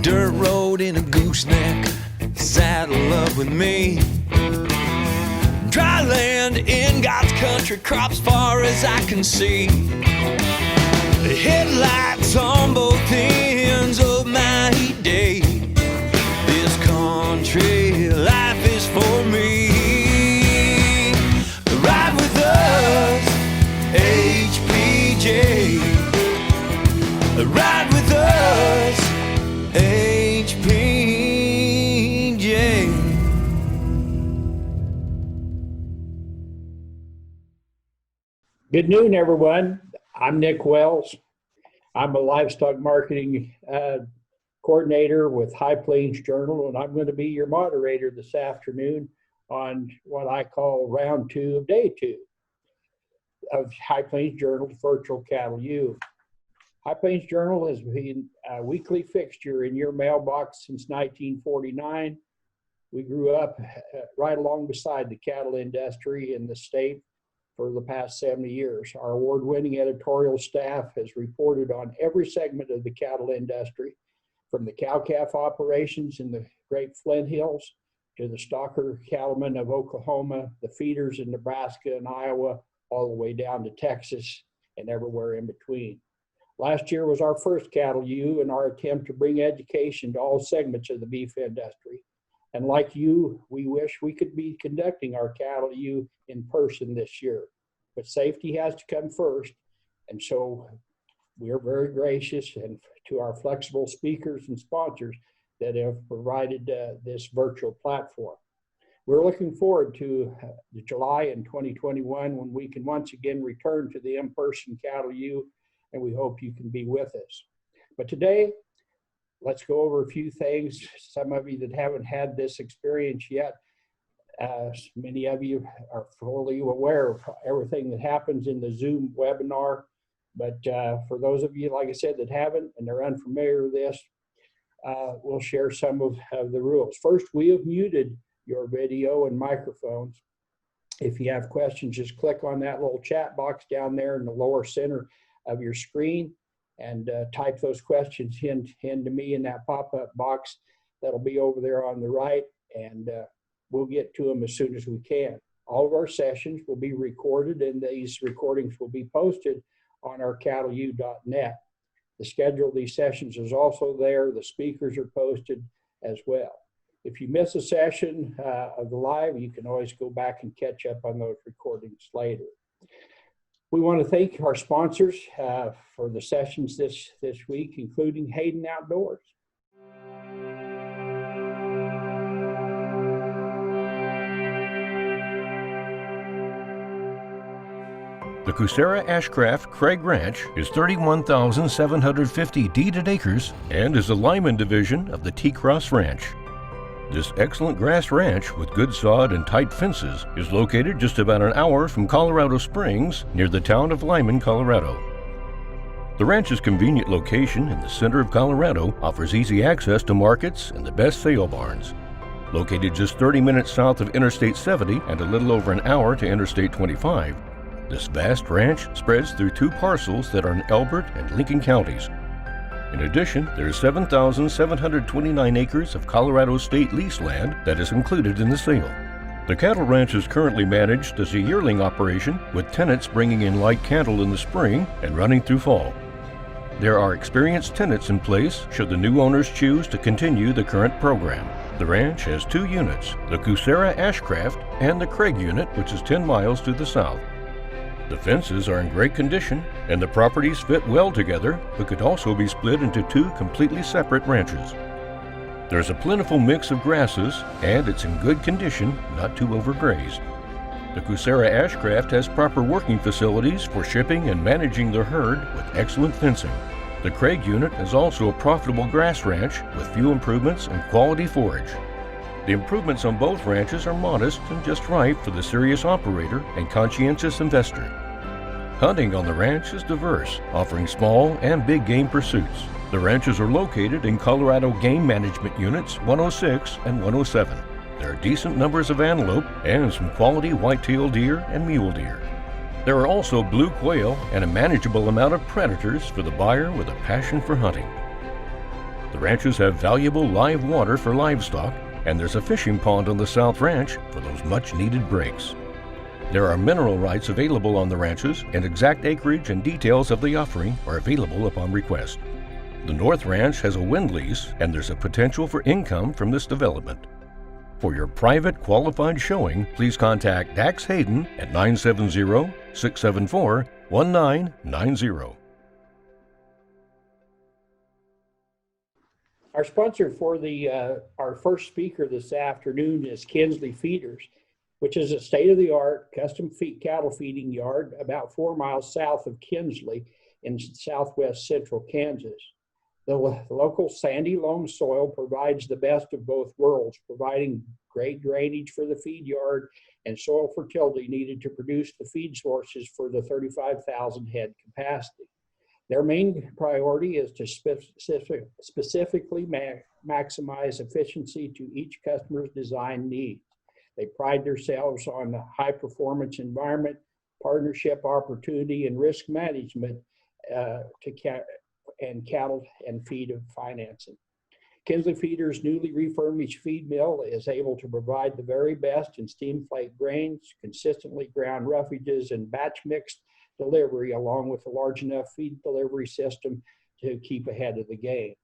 dirt road in a gooseneck, saddle up with me. Dry land in God's country, crops far as I can see. The headlights on both ends of my day. This country life is for me. Ride with us, HPJ. Ride with us, HPJ. Good noon, everyone. I'm Nick Wells. I'm a livestock marketing coordinator with High Plains Journal, and I'm going to be your moderator this afternoon on what I call round 2 of day 2 of High Plains Journal's virtual Cattle U. High Plains Journal has been a weekly fixture in your mailbox since 1949. We grew up right along beside the cattle industry in the state for the past 70 years. Our award-winning editorial staff has reported on every segment of the cattle industry, from the cow-calf operations in the Great Flint Hills to the stocker cattlemen of Oklahoma, the feeders in Nebraska and Iowa, all the way down to Texas and everywhere in between. Last year was our first Cattle U in our attempt to bring education to all segments of the beef industry. And like you, we wish we could be conducting our Cattle U in person this year. But safety has to come first. And so we are very gracious and to our flexible speakers and sponsors that have provided this virtual platform. We're looking forward to July in 2021 when we can once again return to the in-person Cattle U, and we hope you can be with us. But today, let's go over a few things. Some of you that haven't had this experience yet, many of you are fully aware of everything that happens in the Zoom webinar. But for those of you, like I said, that haven't and they're unfamiliar with this, we'll share some of the rules. First, we have muted your video and microphones. If you have questions, just click on that little chat box down there in the lower center of your screen and type those questions in to me in that pop-up box that'll be over there on the right, and we'll get to them as soon as we can. All of our sessions will be recorded, and these recordings will be posted on our cattleu.net. The schedule of these sessions is also there. The speakers are posted as well. If you miss a session of the live, you can always go back and catch up on those recordings later. We want to thank our sponsors for the sessions this week, including Hayden Outdoors. The Kucera Ashcraft Craig Ranch is 31,750 deeded acres and is a Lyman division of the T-Cross Ranch. This excellent grass ranch with good sod and tight fences is located just about an hour from Colorado Springs near the town of Lyman, Colorado. The ranch's convenient location in the center of Colorado offers easy access to markets and the best sale barns. Located just 30 minutes south of Interstate 70 and a little over an hour to Interstate 25, this vast ranch spreads through 2 parcels that are in Elbert and Lincoln counties. In addition, there is 7,729 acres of Colorado state lease land that is included in the sale. The cattle ranch is currently managed as a yearling operation, with tenants bringing in light cattle in the spring and running through fall. There are experienced tenants in place should the new owners choose to continue the current program. The ranch has 2 units, the Kucera Ashcraft and the Craig unit, which is 10 miles to the south. The fences are in great condition and the properties fit well together, but could also be split into 2 completely separate ranches. There's a plentiful mix of grasses and it's in good condition, not too overgrazed. The Kucera Ashcraft has proper working facilities for shipping and managing their herd with excellent fencing. The Craig unit is also a profitable grass ranch with few improvements and quality forage. The improvements on both ranches are modest and just right for the serious operator and conscientious investor. Hunting on the ranch is diverse, offering small and big game pursuits. The ranches are located in Colorado Game Management Units 106 and 107. There are decent numbers of antelope and some quality white-tailed deer and mule deer. There are also blue quail and a manageable amount of predators for the buyer with a passion for hunting. The ranches have valuable live water for livestock, and there's a fishing pond on the South Ranch for those much-needed breaks. There are mineral rights available on the ranches, and exact acreage and details of the offering are available upon request. The North Ranch has a wind lease, and there's a potential for income from this development. For your private qualified showing, please contact Dax Hayden at 970-674-1990. Our sponsor for our first speaker this afternoon is Kinsley Feeders, which is a state-of-the-art custom cattle feeding yard about 4 miles south of Kinsley in southwest central Kansas. The local sandy loam soil provides the best of both worlds, providing great drainage for the feed yard and soil fertility needed to produce the feed sources for the 35,000 head capacity. Their main priority is to specifically maximize efficiency to each customer's design needs. They pride themselves on the high performance environment, partnership opportunity, and risk management and cattle and feed financing. Kinsley Feeders' newly refurbished feed mill is able to provide the very best in steam flake grains, consistently ground roughages, and batch mixed delivery, along with a large enough feed delivery system to keep ahead of the game.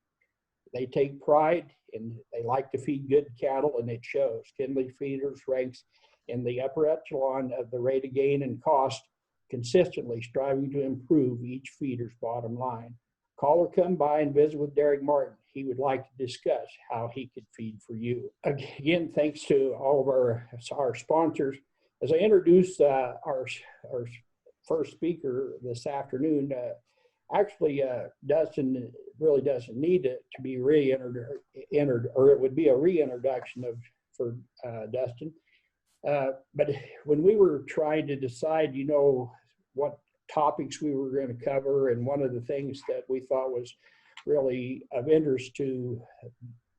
They take pride and they like to feed good cattle, and it shows. Kinsley Feeders ranks in the upper echelon of the rate of gain and cost, consistently striving to improve each feeder's bottom line. Call or come by and visit with Derek Martin. He would like to discuss how he could feed for you. Again, thanks to all of our sponsors. As I introduce our first speaker this afternoon, Dustin really doesn't need it to be entered, or it would be a reintroduction for Dustin. But when we were trying to decide, what topics we were going to cover, and one of the things that we thought was really of interest to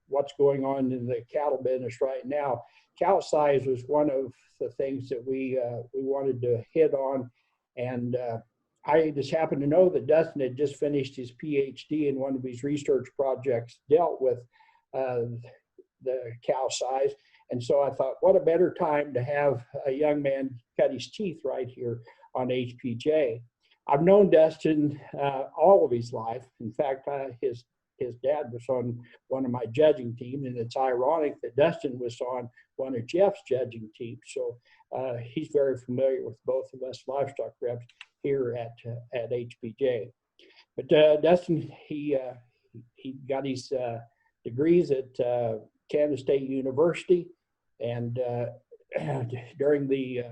what's going on in the cattle business right now, cow size was one of the things that we wanted to hit on. And I just happened to know that Dustin had just finished his PhD, and one of his research projects dealt with the cow size. And so I thought, what a better time to have a young man cut his teeth right here on HPJ. I've known Dustin all of his life. In fact, his dad was on one of my judging teams, and it's ironic that Dustin was on one of Jeff's judging teams. So he's very familiar with both of us livestock reps here at HPJ. But Dustin, he got his degrees at Kansas State University, and during the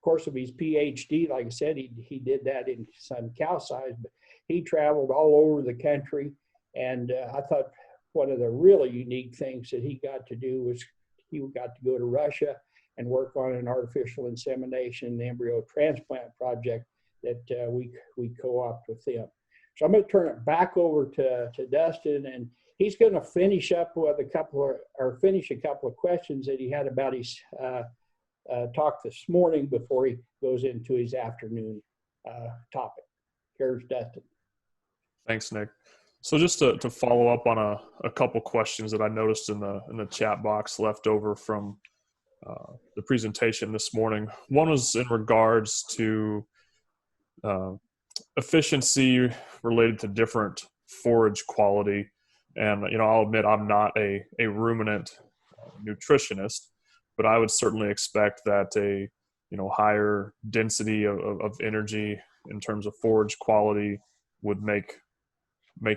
course of his PhD, like I said, he did that in some cow size, but he traveled all over the country. And I thought one of the really unique things that he got to do was he got to go to Russia and work on an artificial insemination embryo transplant project that we co-opted with him. So I'm going to turn it back over to Dustin, and he's going to finish up with finish a couple of questions that he had about his talk this morning before he goes into his afternoon topic. Here's Dustin. Thanks, Nick. So just to follow up on a couple questions that I noticed in the chat box left over from the presentation this morning. One was in regards to efficiency related to different forage quality. And, I'll admit I'm not a ruminant nutritionist, but I would certainly expect that a higher density of energy in terms of forage quality would make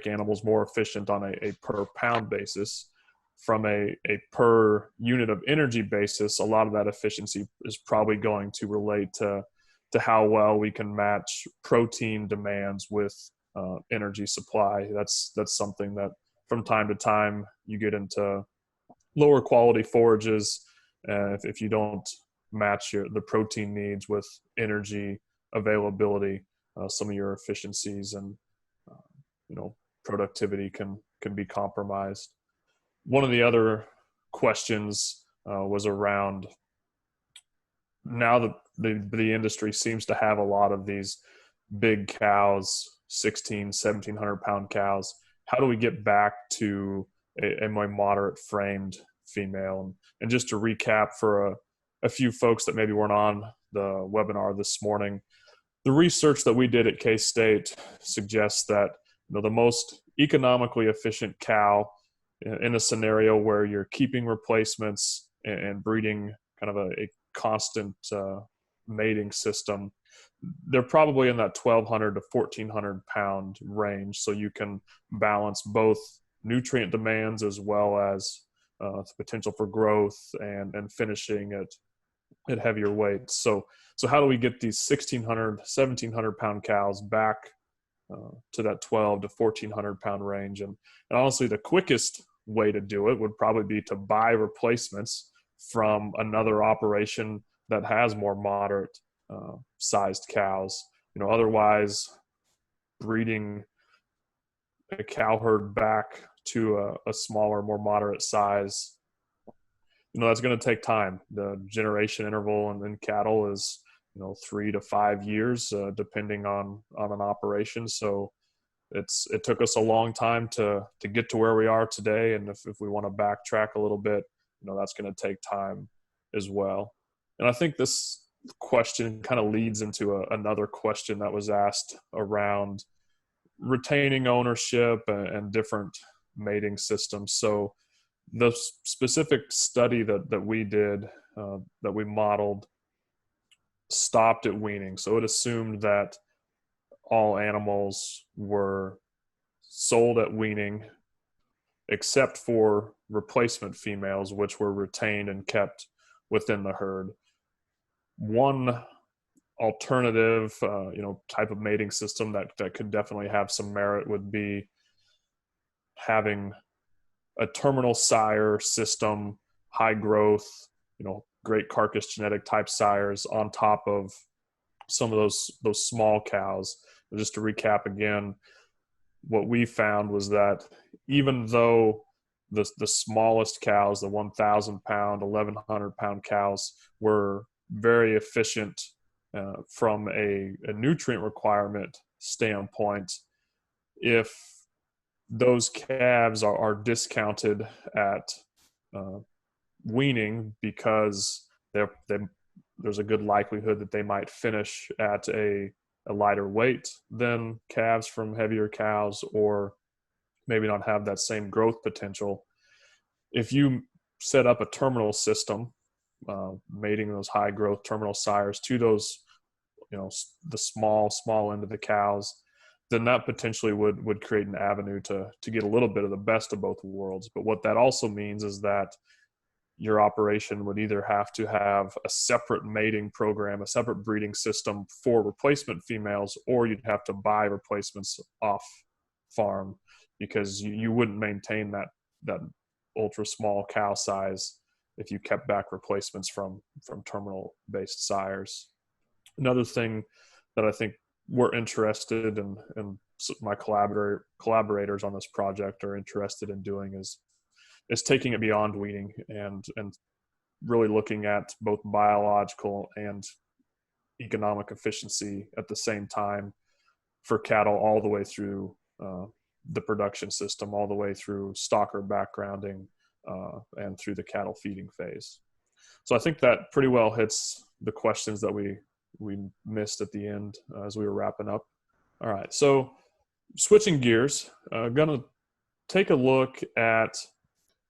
animals more efficient on a per pound basis. From a per unit of energy basis, a lot of that efficiency is probably going to relate to how well we can match protein demands with energy supply. That's something that from time to time you get into lower quality forages. If you don't match the protein needs with energy availability, some of your efficiencies and productivity can be compromised. One of the other questions was around, now that the industry seems to have a lot of these big cows, 1,700 pound cows. how do we get back to a more moderate framed female? And just to recap for a few folks that maybe weren't on the webinar this morning, the research that we did at K-State suggests that the most economically efficient cow in a scenario where you're keeping replacements and breeding kind of a constant mating system, they're probably in that 1,200 to 1,400 pound range. So you can balance both nutrient demands as well as the potential for growth and finishing at heavier weights. So how do we get these 1,600, 1,700 pound cows back to that 12 to 1,400 pound range? And honestly, the quickest way to do it would probably be to buy replacements from another operation that has more moderate sized cows. Otherwise, breeding a cow herd back to a smaller, more moderate size, that's going to take time. The generation interval in cattle is 3 to 5 years, depending on an operation. So it took us a long time to get to where we are today. And if we want to backtrack a little bit, that's going to take time as well. And I think this question kind of leads into another question that was asked around retaining ownership and different mating systems. So the specific study that we did, that we modeled, stopped at weaning. So it assumed that all animals were sold at weaning, except for replacement females, which were retained and kept within the herd. One alternative, type of mating system that could definitely have some merit would be having a terminal sire system, high growth, great carcass genetic type sires on top of some of those small cows. And just to recap again, what we found was that even though the smallest cows, the 1,000 pound, 1,100 pound cows, were very efficient from a nutrient requirement standpoint, if those calves are discounted at weaning because there's a good likelihood that they might finish at a lighter weight than calves from heavier cows, or maybe not have that same growth potential. If you set up a terminal system, mating those high growth terminal sires to those, the small end of the cows, then that potentially would create an avenue to get a little bit of the best of both worlds. But what that also means is that your operation would either have to have a separate mating program, a separate breeding system for replacement females, or you'd have to buy replacements off farm, because you wouldn't maintain that ultra small cow size if you kept back replacements from terminal based sires. Another thing that I think we're interested in, and my collaborators on this project are interested in doing, is taking it beyond weaning and really looking at both biological and economic efficiency at the same time for cattle, all the way through the production system, all the way through stocker backgrounding and through the cattle feeding phase. So I think that pretty well hits the questions that we missed at the end as we were wrapping up. All right, so switching gears, gonna take a look at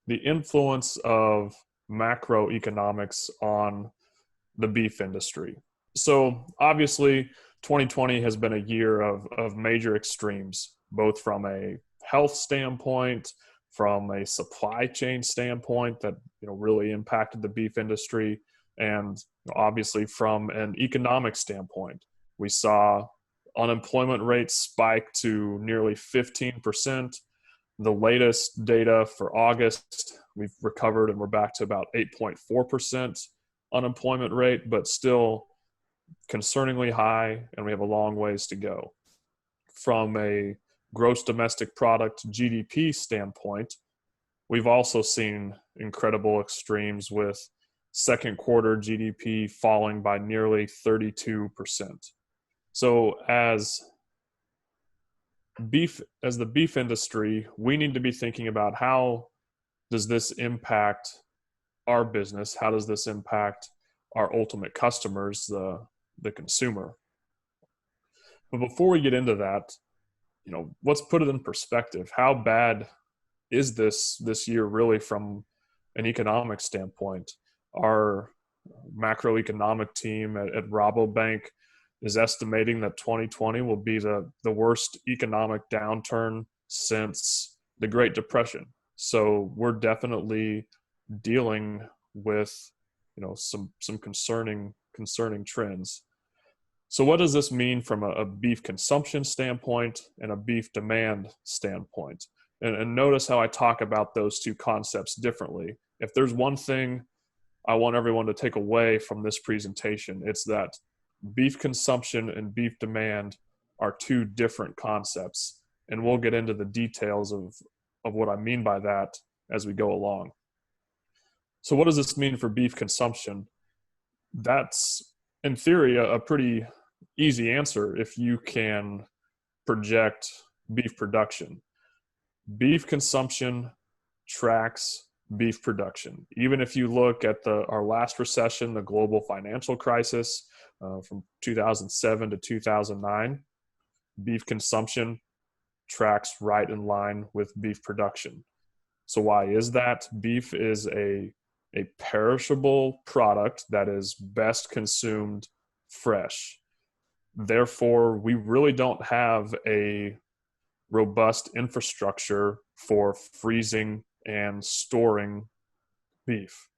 the influence of macroeconomics on the beef industry. So obviously 2020 has been a year of major extremes, both from a health standpoint, from a supply chain standpoint that really impacted the beef industry, and obviously from an economic standpoint. We saw unemployment rates spike to nearly 15%. The latest data for August, we've recovered and we're back to about 8.4% unemployment rate, but still concerningly high, and we have a long ways to go. From a gross domestic product GDP standpoint, we've also seen incredible extremes, with second quarter GDP falling by nearly 32%. So as as the beef industry, we need to be thinking about how does this impact our business? How does this impact our ultimate customers, the consumer? But before we get into that, let's put it in perspective. How bad is this year really from an economic standpoint? Our macroeconomic team at Rabobank is estimating that 2020 will be the worst economic downturn since the Great Depression. So we're definitely dealing with some concerning trends. So what does this mean from a beef consumption standpoint and a beef demand standpoint? And notice how I talk about those two concepts differently. If there's one thing I want everyone to take away from this presentation, it's that beef consumption and beef demand are two different concepts. And we'll get into the details of what I mean by that as we go along. So what does this mean for beef consumption? That's, in theory, a pretty easy answer if you can project beef production. Beef consumption tracks beef production. Even if you look at our last recession, the global financial crisis from 2007 to 2009, beef consumption tracks right in line with beef production. So why is that? Beef is a perishable product that is best consumed fresh. Therefore, we really don't have a robust infrastructure for freezing and storing beef.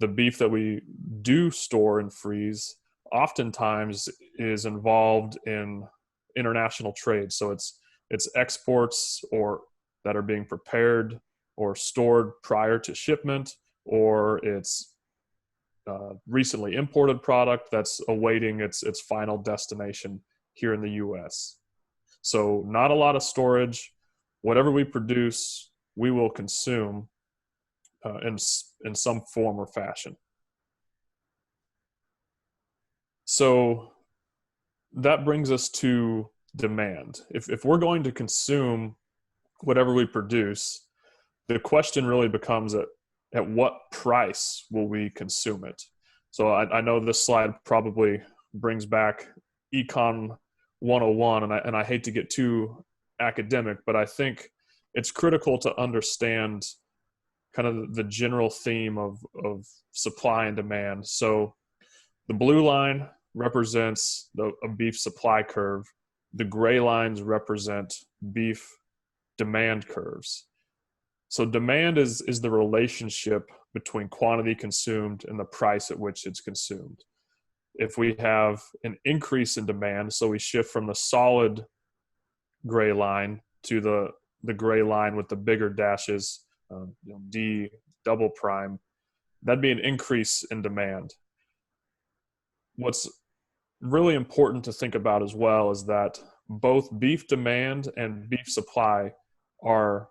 The beef that we do store and freeze oftentimes is involved in international trade. So it's exports or that are being prepared or stored prior to shipment, or it's recently imported product that's awaiting its final destination here in the US. So not a lot of storage. Whatever we produce, we will consume in some form or fashion. So that brings us to demand. If we're going to consume whatever we produce, the question really becomes at what price will we consume it? So I know this slide probably brings back Econ 101, and I hate to get too academic, but I think it's critical to understand kind of the general theme of supply and demand. So the blue line represents a beef supply curve. The gray lines represent beef demand curves. So demand is the relationship between quantity consumed and the price at which it's consumed. If we have an increase in demand, so we shift from the solid gray line to the gray line with the bigger dashes, D double prime, that'd be an increase in demand. What's really important to think about as well is that both beef demand and beef supply are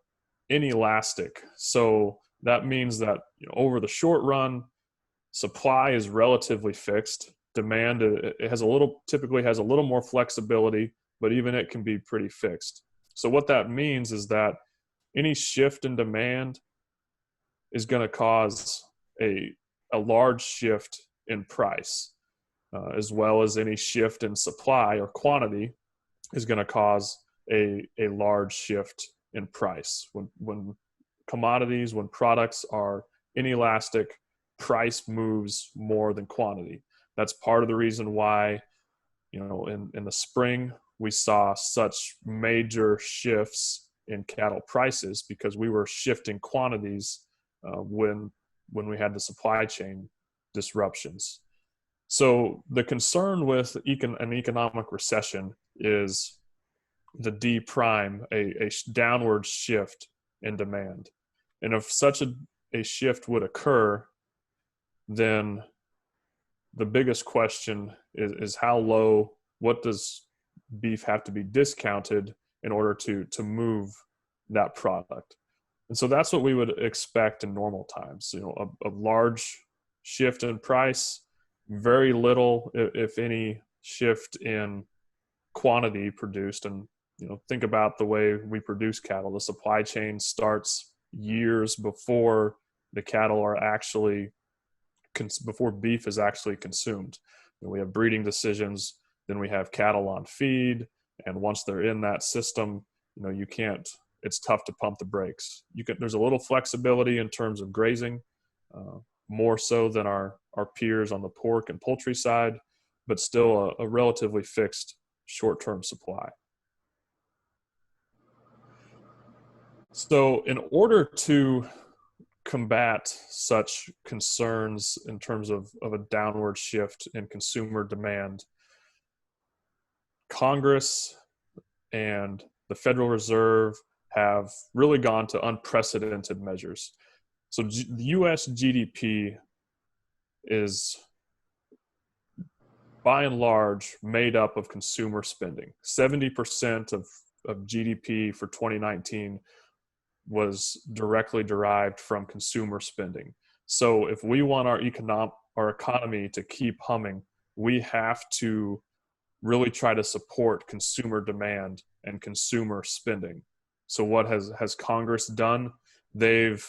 inelastic. So that means that over the short run, supply is relatively fixed. Demand typically has a little more flexibility, but even it can be pretty fixed. So what that means is that any shift in demand is going to cause a large shift in price, as well as any shift in supply or quantity is going to cause a large shift in price. When commodities, when products are inelastic, price moves more than quantity. That's part of the reason why, in the spring, we saw such major shifts in cattle prices, because we were shifting quantities when we had the supply chain disruptions. So the concern with an economic recession is the D prime, a downward shift in demand. And if such a shift would occur, then the biggest question is how low, what does beef have to be discounted in order to move that product? And so that's what we would expect in normal times. A large shift in price, very little, if any, shift in quantity produced. And think about the way we produce cattle. The supply chain starts years before the cattle are actually, before beef is actually consumed. We have breeding decisions, then we have cattle on feed, and once they're in that system, you can't, it's tough to pump the brakes. There's a little flexibility in terms of grazing, more so than our peers on the pork and poultry side, but still a relatively fixed short-term supply. So in order to combat such concerns in terms of a downward shift in consumer demand, Congress and the Federal Reserve have really gone to unprecedented measures. So the US GDP is by and large made up of consumer spending. 70% of GDP for 2019 was directly derived from consumer spending. So if we want our economy to keep humming, we have to really try to support consumer demand and consumer spending. So what has Congress done? They've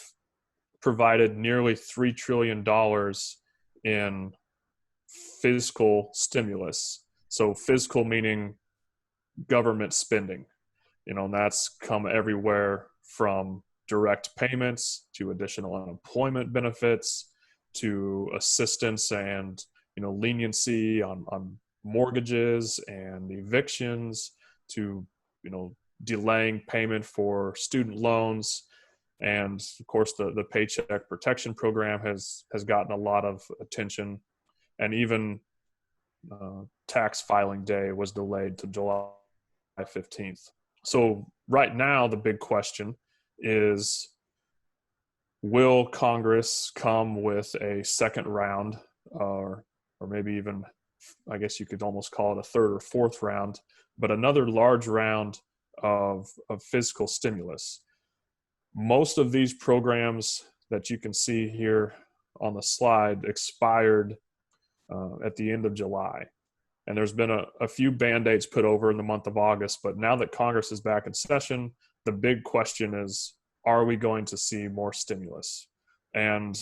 provided nearly $3 trillion in fiscal stimulus. So fiscal meaning government spending, and that's come everywhere from direct payments to additional unemployment benefits to assistance and leniency on mortgages and evictions to delaying payment for student loans. And of course the Paycheck Protection Program has gotten a lot of attention, and even tax filing day was delayed to July 15th. So right now, the big question is, will Congress come with a second round, or maybe even, I guess you could almost call it a third or fourth round, but another large round of fiscal stimulus? Most of these programs that you can see here on the slide expired at the end of July. And there's been a few Band-Aids put over in the month of August, but now that Congress is back in session, the big question is, are we going to see more stimulus? And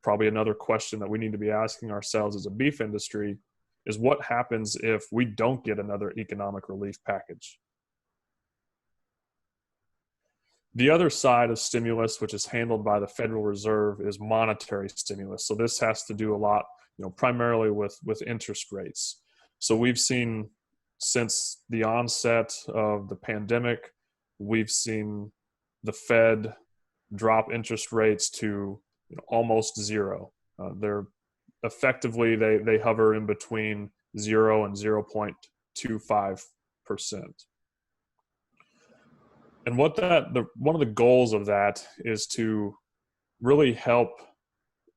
probably another question that we need to be asking ourselves as a beef industry is, what happens if we don't get another economic relief package? The other side of stimulus, which is handled by the Federal Reserve, is monetary stimulus. So this has to do a lot, primarily with interest rates. So we've seen, since the onset of the pandemic, we've seen the Fed drop interest rates to almost zero. They're effectively, they hover in between 0 and 0.25%. And one of the goals of that is to really help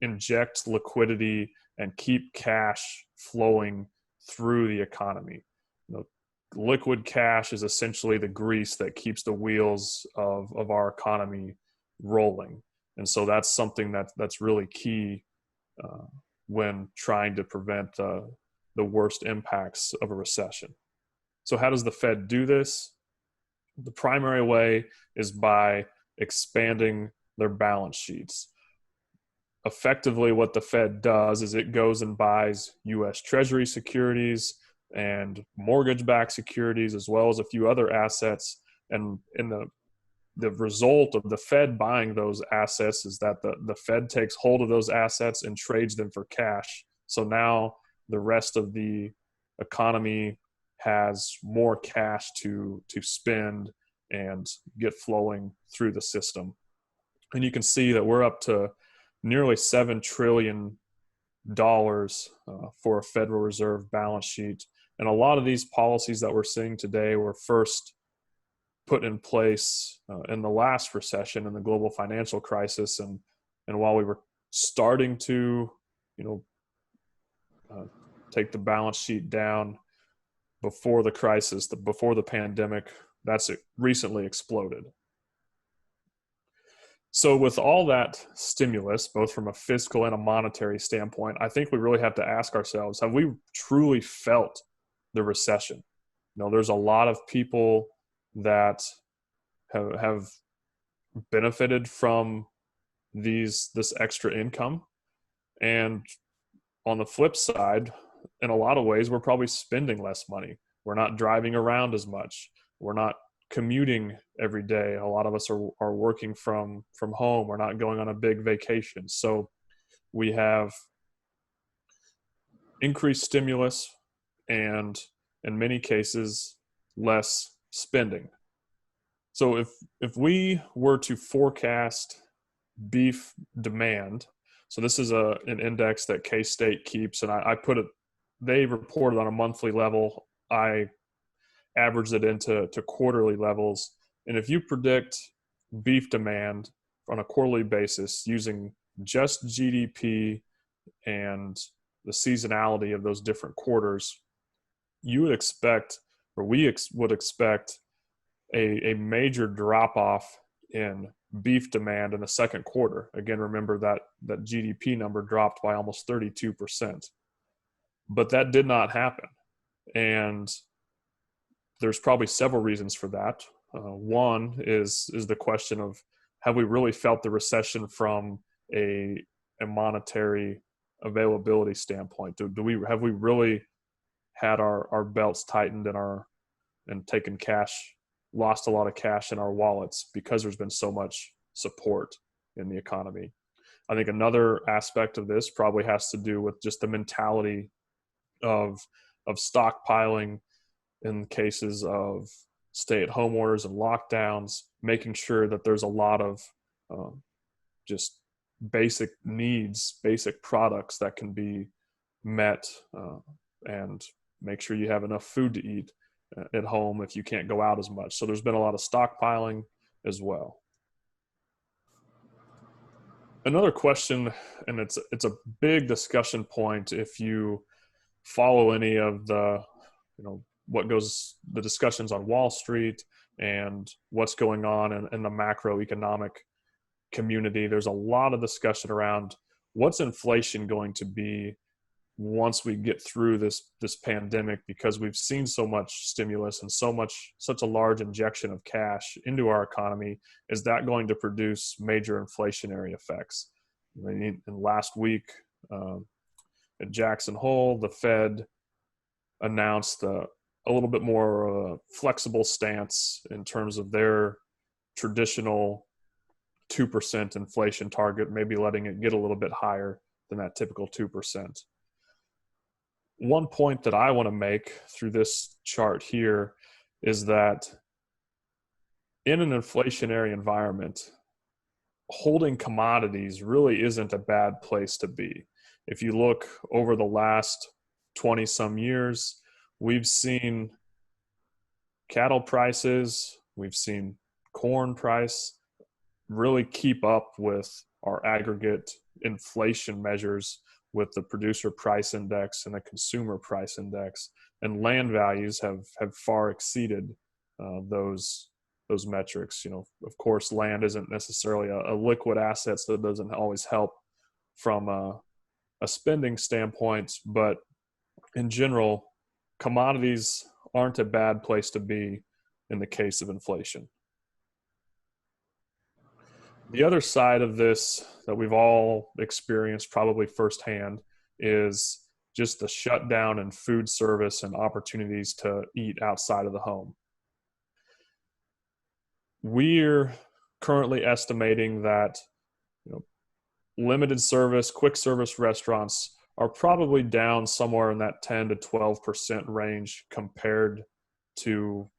inject liquidity and keep cash flowing through the economy. Liquid cash is essentially the grease that keeps the wheels of our economy rolling. And so that's something that's really key when trying to prevent the worst impacts of a recession. So how does the Fed do this? The primary way is by expanding their balance sheets. Effectively, what the Fed does is it goes and buys U.S. Treasury securities and mortgage-backed securities, as well as a few other assets. And in the result of the Fed buying those assets is that the Fed takes hold of those assets and trades them for cash. So now the rest of the economy has more cash to spend and get flowing through the system. And you can see that we're up to nearly $7 trillion for a Federal Reserve balance sheet. And a lot of these policies that we're seeing today were first put in place in the last recession, in the global financial crisis. And while we were starting to, take the balance sheet down before the crisis, before the pandemic, that's recently exploded. So with all that stimulus, both from a fiscal and a monetary standpoint, I think we really have to ask ourselves, have we truly felt the recession? There's a lot of people that have benefited from this extra income. And on the flip side, in a lot of ways, we're probably spending less money. We're not driving around as much. We're not commuting every day. A lot of us are working from home. We're not going on a big vacation. So we have increased stimulus and, in many cases, less spending. So if we were to forecast beef demand, so this is an index that K-State keeps, and I put it, they reported on a monthly level. I averaged it into quarterly levels. And if you predict beef demand on a quarterly basis using just GDP and the seasonality of those different quarters, you would expect, or would expect, a major drop-off in beef demand in the second quarter. Again, remember that GDP number dropped by almost 32%. But that did not happen. And there's probably several reasons for that. One is the question of, have we really felt the recession from a monetary availability standpoint? Have we really had our belts tightened and taken cash, lost a lot of cash in our wallets because there's been so much support in the economy? I think another aspect of this probably has to do with just the mentality of stockpiling in cases of stay-at-home orders and lockdowns, making sure that there's a lot of just basic needs, basic products that can be met, and make sure you have enough food to eat at home if you can't go out as much. So there's been a lot of stockpiling as well. Another question, and it's a big discussion point if you follow any of the, the discussions on Wall Street and what's going on in the macroeconomic community. There's a lot of discussion around what's inflation going to be once we get through this pandemic, because we've seen so much stimulus and such a large injection of cash into our economy. Is that going to produce major inflationary effects? In last week at Jackson Hole, the Fed announced a little bit more flexible stance in terms of their traditional 2% inflation target, maybe letting it get a little bit higher than that typical 2%. One point that I want to make through this chart here is that in an inflationary environment, holding commodities really isn't a bad place to be. If you look over the last 20 some years, we've seen cattle prices, we've seen corn price really keep up with our aggregate inflation measures with the producer price index and the consumer price index, and land values have far exceeded those metrics. Of course, land isn't necessarily a liquid asset, so it doesn't always help from a spending standpoint, but in general, commodities aren't a bad place to be in the case of inflation. The other side of this that we've all experienced probably firsthand is just the shutdown in food service and opportunities to eat outside of the home. We're currently estimating that limited service, quick service restaurants are probably down somewhere in that 10 to 12% range compared to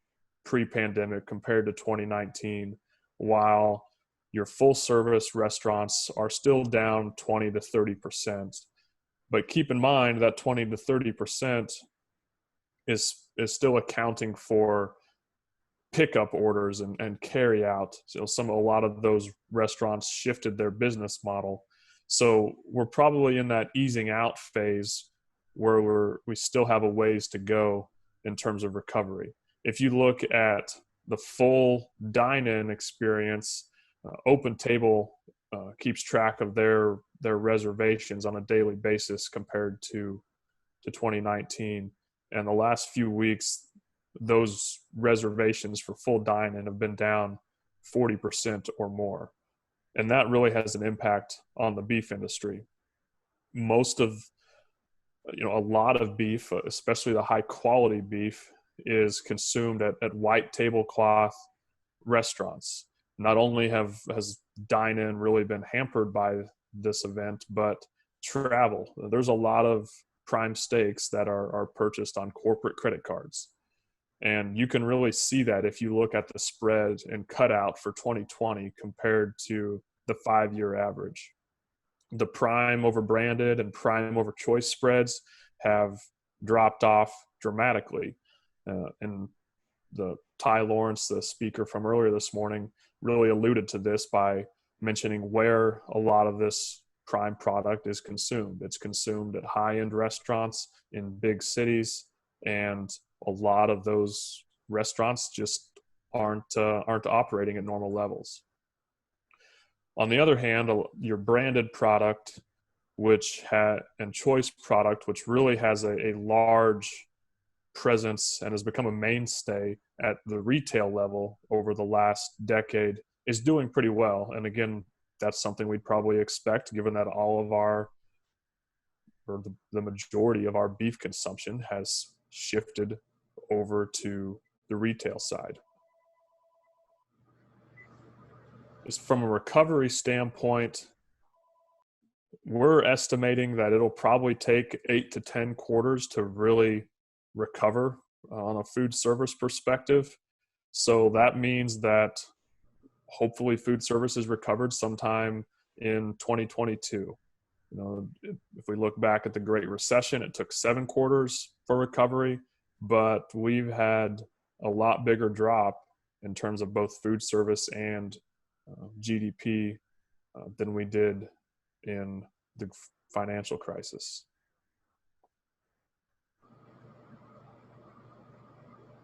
pre-pandemic, compared to 2019, while your full service restaurants are still down 20 to 30%. But keep in mind that 20 to 30% is still accounting for pickup orders and carry out. So a lot of those restaurants shifted their business model. So we're probably in that easing out phase where we still have a ways to go in terms of recovery. If you look at the full dine-in experience, Open Table keeps track of their reservations on a daily basis compared to 2019. And the last few weeks, those reservations for full dine-in have been down 40% or more. And that really has an impact on the beef industry. Most of, a lot of beef, especially the high quality beef, is consumed at white tablecloth restaurants. Not only has dine-in really been hampered by this event, but travel. There's a lot of prime steaks that are purchased on corporate credit cards. And you can really see that if you look at the spread and cutout for 2020 compared to the 5-year average. The prime over branded and prime over choice spreads have dropped off dramatically. And the Ty Lawrence, the speaker from earlier this morning, really alluded to this by mentioning where a lot of this prime product is consumed. It's consumed at high-end restaurants in big cities, and a lot of those restaurants just aren't operating at normal levels. On the other hand, your branded product, and choice product, which really has a large presence and has become a mainstay at the retail level over the last decade, is doing pretty well. And again, that's something we'd probably expect, given that the majority of our beef consumption has shifted over to the retail side. Just from a recovery standpoint, we're estimating that it'll probably take 8 to 10 quarters to really recover on a food service perspective. So that means that hopefully food service is recovered sometime in 2022. If we look back at the Great Recession, it took 7 quarters for recovery, but we've had a lot bigger drop in terms of both food service and GDP than we did in the financial crisis.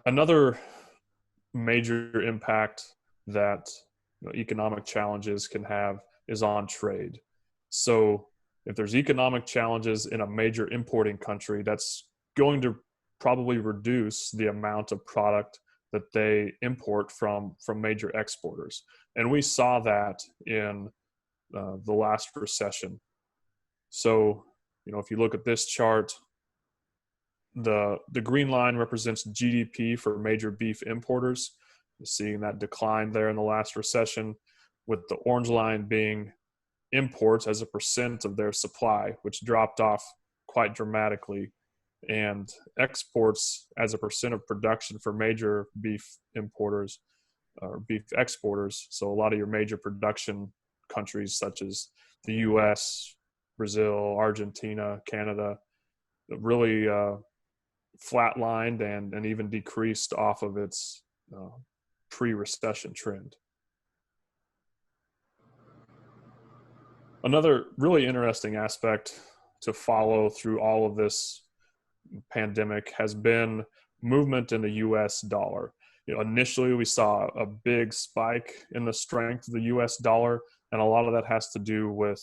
Another major impact that economic challenges can have is on trade. So if there's economic challenges in a major importing country, that's going to probably reduce the amount of product that they import from major exporters. And we saw that in the last recession. So, if you look at this chart, the green line represents GDP for major beef importers. You're seeing that decline there in the last recession, with the orange line being imports as a percent of their supply, which dropped off quite dramatically, and exports as a percent of production for major beef importers or beef exporters. So a lot of your major production countries such as the US, Brazil, Argentina, Canada, really flatlined and even decreased off of its pre-recession trend. Another really interesting aspect to follow through all of this pandemic has been movement in the US dollar. Initially we saw a big spike in the strength of the US dollar, and a lot of that has to do with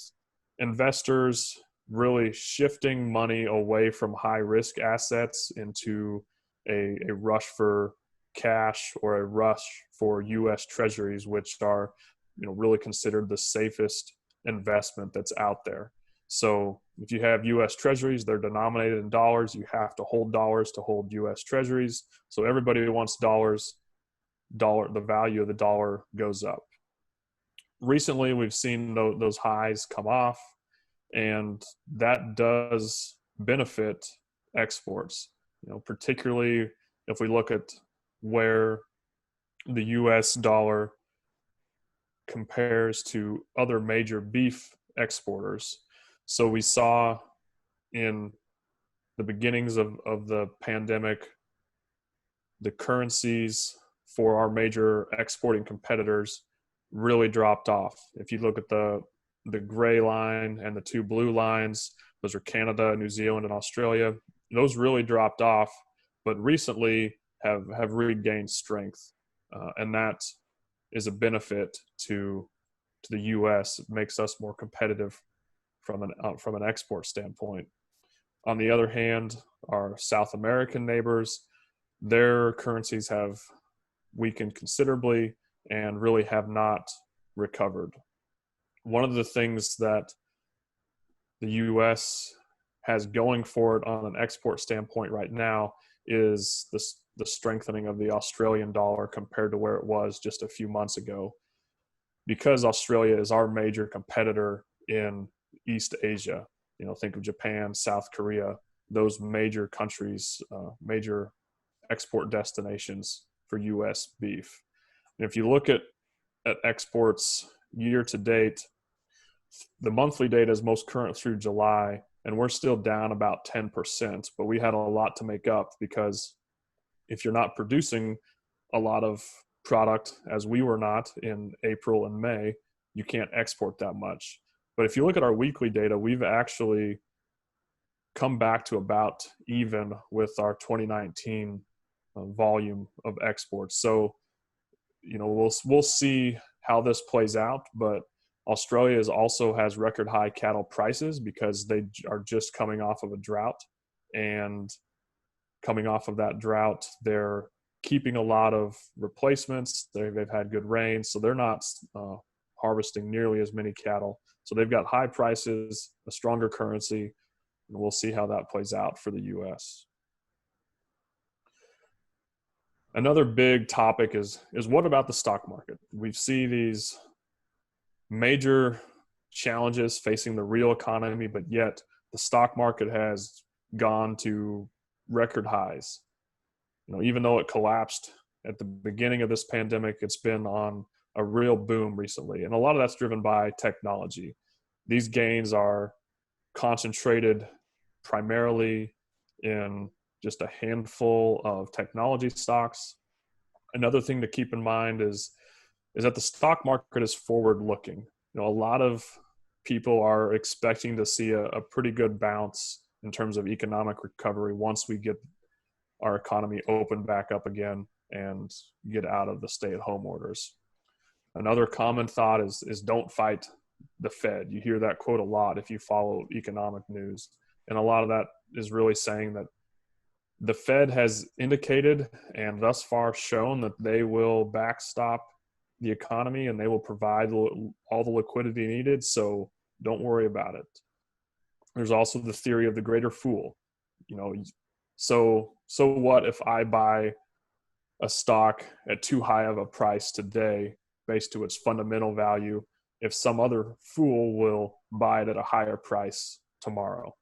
investors really shifting money away from high risk assets into a rush for cash or a rush for US treasuries, which are really considered the safest investment that's out there. So if you have US treasuries, they're denominated in dollars. You have to hold dollars to hold US treasuries. So everybody who wants dollars, the value of the dollar goes up. Recently, we've seen those highs come off, and that does benefit exports, particularly if we look at where the US dollar compares to other major beef exporters. So we saw in the beginnings of the pandemic, the currencies for our major exporting competitors really dropped off. If you look at the gray line and the 2 blue lines, those are Canada, New Zealand, and Australia. Those really dropped off, but recently have regained strength. And that is a benefit to the US. It makes us more competitive from an export standpoint. On the other hand, our South American neighbors, their currencies have weakened considerably and really have not recovered. One of the things that the U.S. has going for it on an export standpoint right now is the strengthening of the Australian dollar compared to where it was just a few months ago. Because Australia is our major competitor in East Asia, think of Japan, South Korea, those major countries, major export destinations for U.S. beef. And if you look at exports year to date, the monthly data is most current through July, and we're still down about 10%, but we had a lot to make up, because if you're not producing a lot of product, as we were not in April and May, you can't export that much. But if you look at our weekly data, we've actually come back to about even with our 2019 volume of exports. So, we'll see how this plays out, but Australia also has record high cattle prices because they are just coming off of a drought, and coming off of that drought, they're keeping a lot of replacements. They've had good rain, so they're not harvesting nearly as many cattle. So they've got high prices, a stronger currency, and we'll see how that plays out for the U.S. Another big topic is what about the stock market? We see these major challenges facing the real economy, but yet the stock market has gone to record highs. Even though it collapsed at the beginning of this pandemic, it's been on a real boom recently. And a lot of that's driven by technology. These gains are concentrated primarily in just a handful of technology stocks. Another thing to keep in mind is that the stock market is forward looking. A lot of people are expecting to see a pretty good bounce in terms of economic recovery once we get our economy open back up again and get out of the stay-at-home orders. Another common thought is don't fight the Fed. You hear that quote a lot if you follow economic news. And a lot of that is really saying that the Fed has indicated and thus far shown that they will backstop the economy and they will provide all the liquidity needed. So don't worry about it. There's also the theory of the greater fool. So what if I buy a stock at too high of a price today based to its fundamental value, if some other fool will buy it at a higher price tomorrow?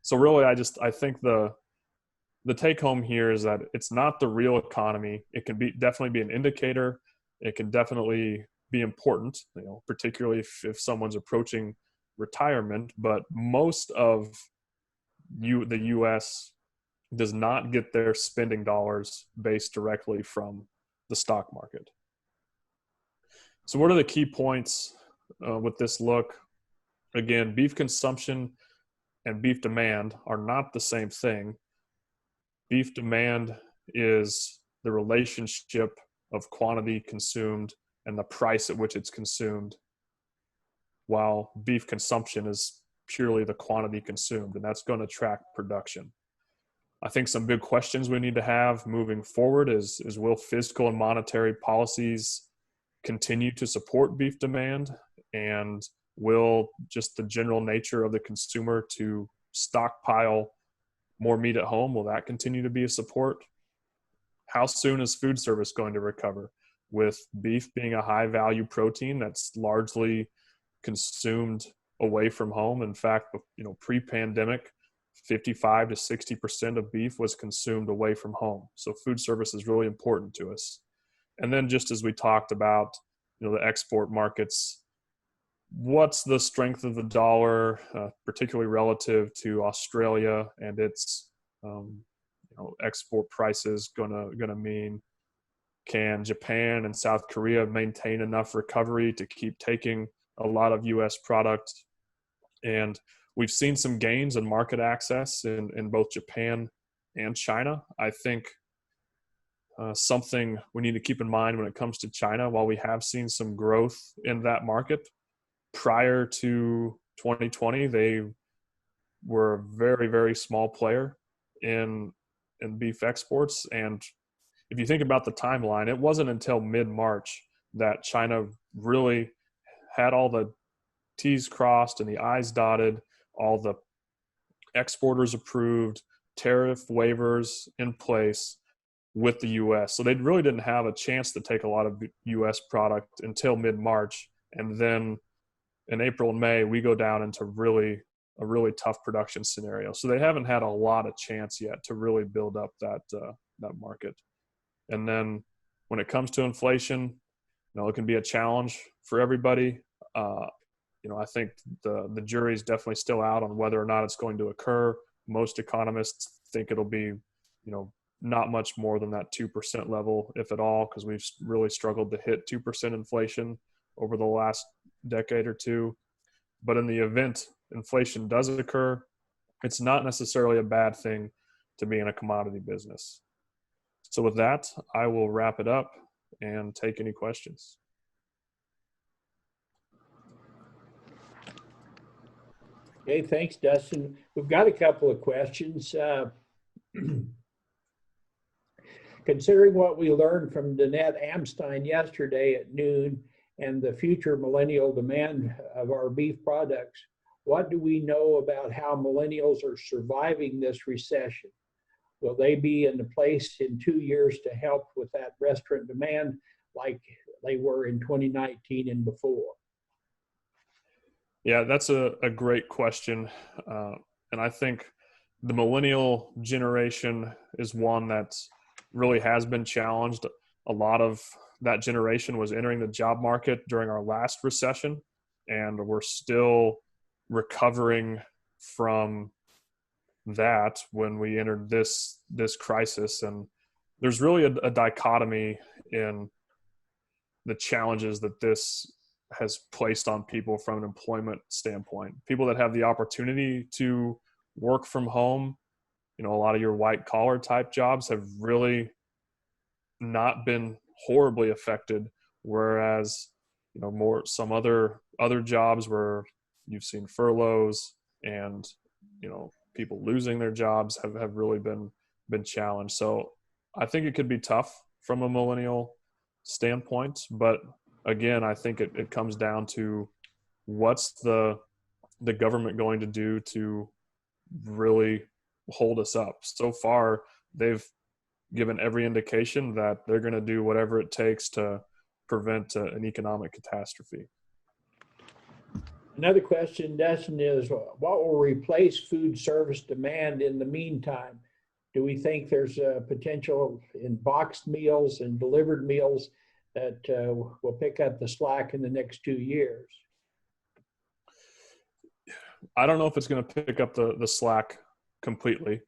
So really, I think the take home here is that it's not the real economy. It can definitely be an indicator. It can definitely be important, particularly if someone's approaching retirement. But most of the U.S. does not get their spending dollars based directly from the stock market. So what are the key points with this look? Again, beef consumption and beef demand are not the same thing. Beef demand is the relationship of quantity consumed and the price at which it's consumed, while beef consumption is purely the quantity consumed, and that's going to track production. I think some big questions we need to have moving forward is will fiscal and monetary policies continue to support beef demand, and will just the general nature of the consumer to stockpile more meat at home, will that continue to be a support? How soon is food service going to recover? With beef being a high value protein that's largely consumed away from home. In fact, pre-pandemic, 55 to 60% of beef was consumed away from home. So food service is really important to us. And then just as we talked about, the export markets, what's the strength of the dollar, particularly relative to Australia and its export prices gonna mean? Can Japan and South Korea maintain enough recovery to keep taking a lot of U.S. product? And we've seen some gains in market access in both Japan and China. I think something we need to keep in mind when it comes to China, while we have seen some growth in that market, prior to 2020, they were a very, very small player in beef exports. And if you think about the timeline, it wasn't until mid-March that China really had all the T's crossed and the I's dotted, all the exporters approved, tariff waivers in place with the U.S. So they really didn't have a chance to take a lot of U.S. product until mid-March. And then in April and May, we go down into a really tough production scenario. So they haven't had a lot of chance yet to really build up that market. And then when it comes to inflation, it can be a challenge for everybody. I think the jury's definitely still out on whether or not it's going to occur. Most economists think it'll be, not much more than that 2% level, if at all, because we've really struggled to hit 2% inflation over the last decade or two. But in the event inflation does occur, it's not necessarily a bad thing to be in a commodity business. So with that, I will wrap it up and take any questions. Okay, thanks, Dustin. We've got a couple of questions. Considering what we learned from Danette Amstein yesterday at noon and the future millennial demand of our beef products, what do we know about how millennials are surviving this recession? Will they be in the place in 2 years to help with that restaurant demand like they were in 2019 and before? Yeah, that's a great question. And I think the millennial generation is one that really has been challenged. A lot of that generation was entering the job market during our last recession, and we're still recovering from that when we entered this crisis. And there's really a dichotomy in the challenges that this has placed on people from an employment standpoint. People that have the opportunity to work from home, a lot of your white collar type jobs have really not been horribly affected, whereas some other jobs where you've seen furloughs and people losing their jobs have really been challenged. So I think it could be tough from a millennial standpoint, but again, I think it comes down to what's the government going to do to really hold us up. So far, they've given every indication that they're going to do whatever it takes to prevent an economic catastrophe. Another question, Dustin, is what will replace food service demand in the meantime? Do we think there's a potential in boxed meals and delivered meals that will pick up the slack in the next 2 years? I don't know if it's going to pick up the slack completely.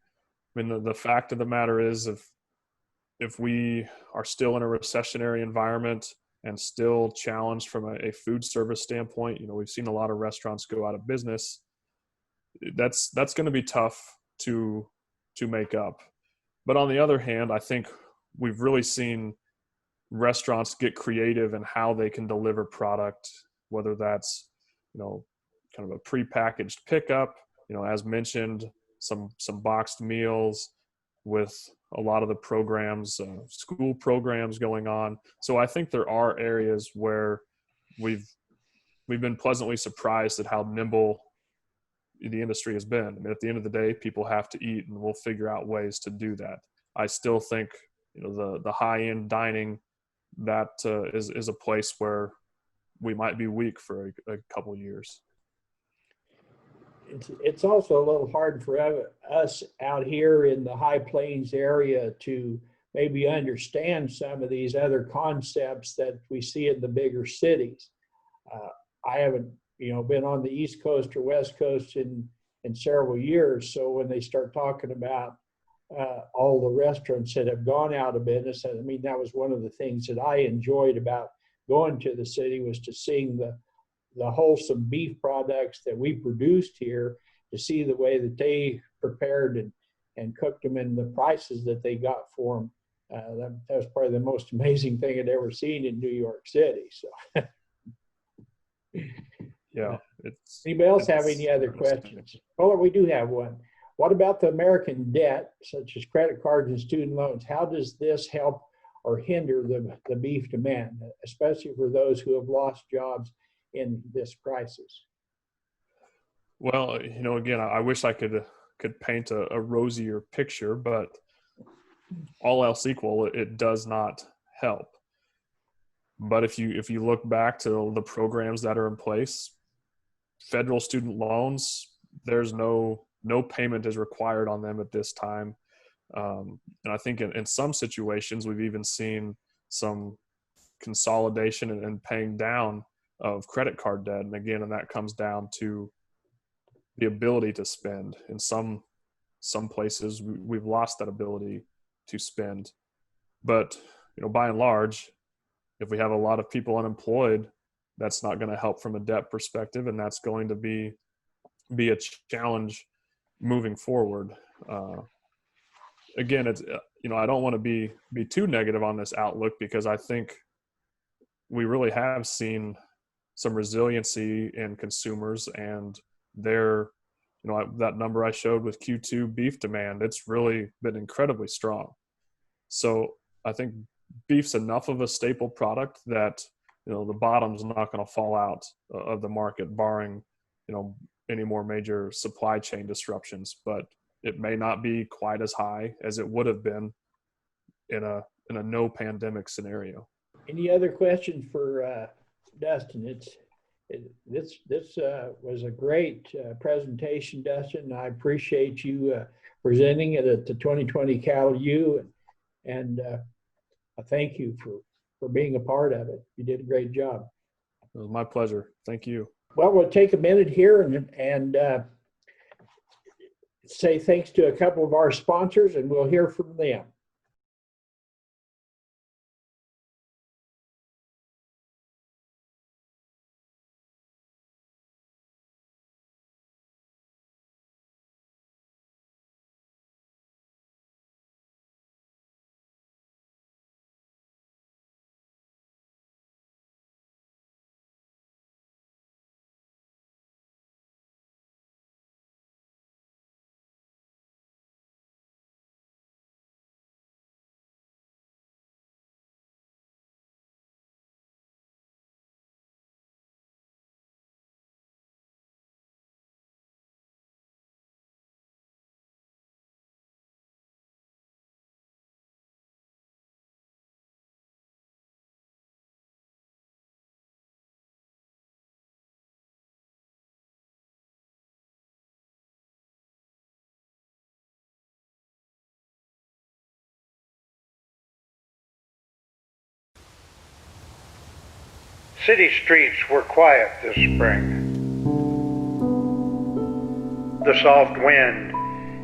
I mean, the fact of the matter is, if we are still in a recessionary environment and still challenged from a food service standpoint, we've seen a lot of restaurants go out of business. That's going to be tough to make up. But on the other hand, I think we've really seen restaurants get creative in how they can deliver product, whether that's, kind of a prepackaged pickup, as mentioned, some boxed meals with a lot of the programs, school programs going on. So I think there are areas where we've been pleasantly surprised at how nimble the industry has been. I mean, at the end of the day, people have to eat, and we'll figure out ways to do that. I still think, the high-end dining, that is a place where we might be weak for a couple of years. It's also a little hard for us out here in the High Plains area to maybe understand some of these other concepts that we see in the bigger cities. I haven't, been on the East Coast or West Coast in several years. So when they start talking about all the restaurants that have gone out of business, I mean, that was one of the things that I enjoyed about going to the city, was to seeing the wholesome beef products that we produced here, to see the way that they prepared and cooked them and the prices that they got for them. That was probably the most amazing thing I'd ever seen in New York City. So, yeah. Anybody else have any other questions? Oh, we do have one. What about the American debt, such as credit cards and student loans? How does this help or hinder the beef demand, especially for those who have lost jobs in this crisis? Well, again, I wish I could paint a rosier picture, but all else equal, it does not help. But if you look back to the programs that are in place, federal student loans, there's no payment is required on them at this time. And I think in some situations, we've even seen some consolidation and paying down of credit card debt. And again, and that comes down to the ability to spend. In some places, we've lost that ability to spend. But, by and large, if we have a lot of people unemployed, that's not going to help from a debt perspective, and that's going to be a challenge moving forward. Again, it's I don't want to be too negative on this outlook, because I think we really have seen some resiliency in consumers and their that number I showed with Q2 beef demand. It's really been incredibly strong. So I think beef's enough of a staple product that the bottom's not going to fall out of the market, barring any more major supply chain disruptions. But it may not be quite as high as it would have been in a no pandemic scenario. Any other questions for Dustin? This was a great presentation, Dustin. I appreciate you presenting it at the 2020 Cal U, and I thank you for being a part of it. You did a great job. It was my pleasure. Thank you. Well, we'll take a minute here and say thanks to a couple of our sponsors, and we'll hear from them. City streets were quiet this spring. The soft wind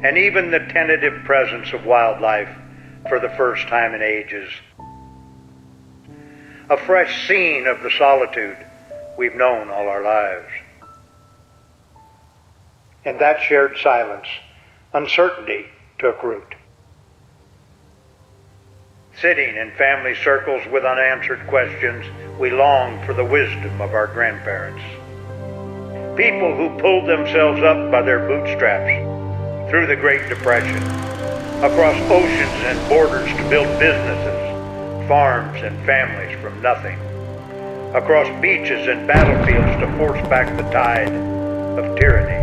and even the tentative presence of wildlife for the first time in ages. A fresh scene of the solitude we've known all our lives. In that shared silence, uncertainty took root. Sitting in family circles with unanswered questions, we longed for the wisdom of our grandparents. People who pulled themselves up by their bootstraps through the Great Depression, across oceans and borders to build businesses, farms and families from nothing, across beaches and battlefields to force back the tide of tyranny.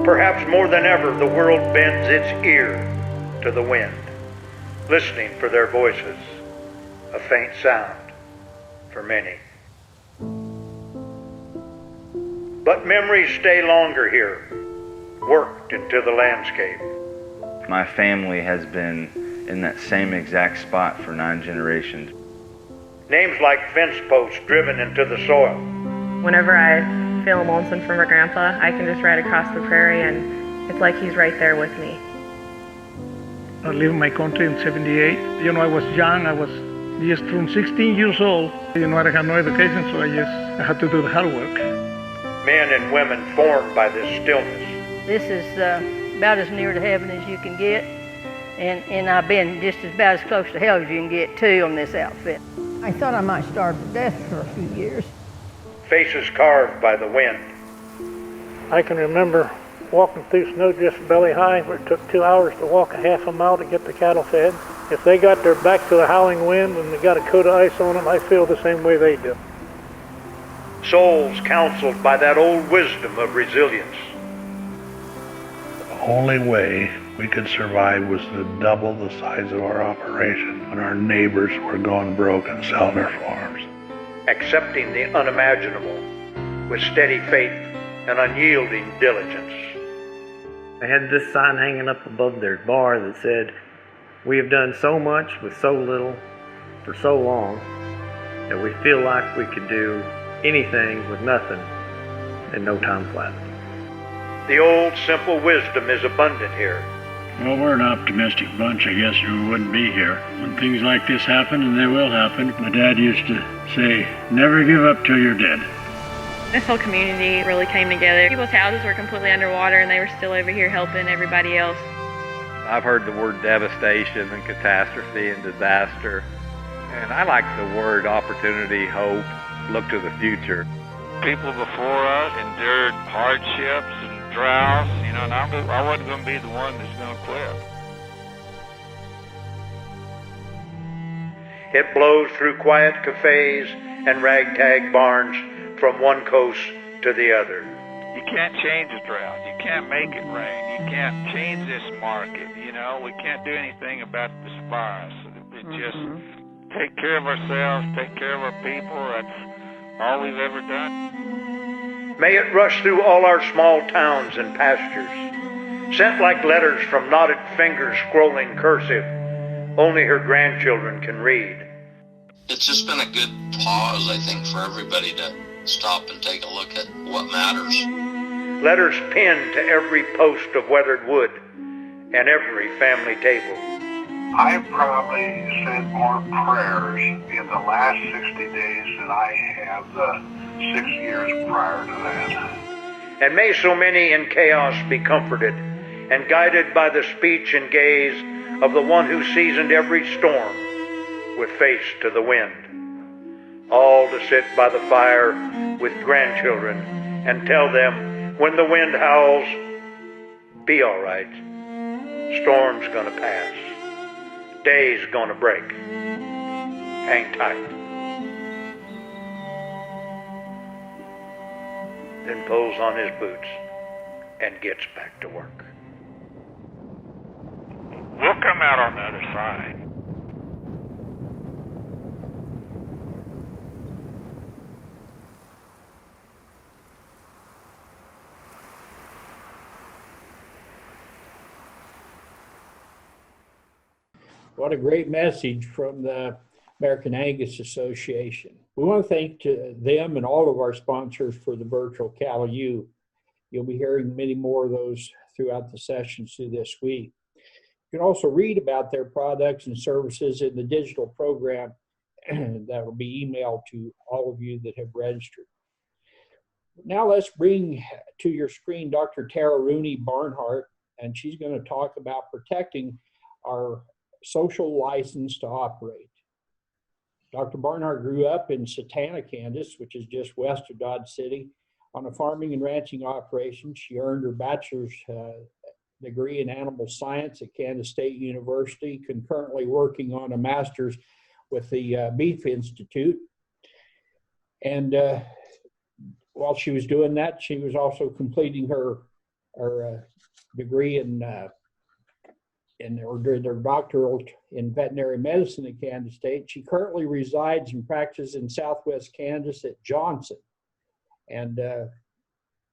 Perhaps more than ever, the world bends its ear to the wind, listening for their voices, a faint sound for many. But memories stay longer here, worked into the landscape. My family has been in that same exact spot for 9 generations. Names like fence posts driven into the soil. Whenever I feel lonesome for my grandpa, I can just ride across the prairie and it's like he's right there with me. I lived in my country in 78. I was young. I was just turned 16 years old. I had no education, so I had to do the hard work. Men and women formed by this stillness. This is about as near to heaven as you can get, and I've been just about as close to hell as you can get too on this outfit. I thought I might starve to death for a few years. Faces carved by the wind. I can remember walking through snow just belly high, where it took 2 hours to walk a half a mile to get the cattle fed. If they got their back to the howling wind and they got a coat of ice on them, I feel the same way they do. Souls counseled by that old wisdom of resilience. The only way we could survive was to double the size of our operation when our neighbors were going broke and selling their farms. Accepting the unimaginable with steady faith and unyielding diligence. They had this sign hanging up above their bar that said, "We have done so much with so little for so long that we feel like we could do anything with nothing in no time flat." The old simple wisdom is abundant here. Well, we're an optimistic bunch, I guess, or we wouldn't be here. When things like this happen, and they will happen, my dad used to say, never give up till you're dead. This whole community really came together. People's houses were completely underwater and they were still over here helping everybody else. I've heard the word devastation and catastrophe and disaster. And I like the word opportunity, hope, look to the future. People before us endured hardships and droughts, and I wasn't going to be the one that's going to quit. It blows through quiet cafes and ragtag barns from one coast to the other. You can't change a drought. You can't make it rain. You can't change this market. We can't do anything about this virus. It just take care of ourselves, take care of our people. That's all we've ever done. May it rush through all our small towns and pastures, sent like letters from knotted fingers scrolling cursive only her grandchildren can read. It's just been a good pause, I think, for everybody to stop and take a look at what matters. Letters pinned to every post of weathered wood and every family table. I've probably said more prayers in the last 60 days than I have the 6 years prior to that. And may so many in chaos be comforted and guided by the speech and gaze of the one who seasoned every storm with face to the wind. All to sit by the fire with grandchildren and tell them when the wind howls, be all right. Storm's gonna pass. Day's gonna break. Hang tight. Then pulls on his boots and gets back to work. We'll come out on the other side. What a great message from the American Angus Association. We want to thank them and all of our sponsors for the virtual Cattle U. You'll be hearing many more of those throughout the sessions through this week. You can also read about their products and services in the digital program that will be emailed to all of you that have registered. Now let's bring to your screen Dr. Tera Rooney Barnhardt, and she's going to talk about protecting our social license to operate. Dr. Barnhardt grew up in Satana, Kansas, which is just west of Dodge City, on a farming and ranching operation. She earned her bachelor's degree in animal science at Kansas State University, concurrently working on a master's with the Beef Institute. And while she was doing that, she was also completing her degree or during their doctoral in veterinary medicine at Kansas State. She currently resides and practices in Southwest Kansas at Johnson, and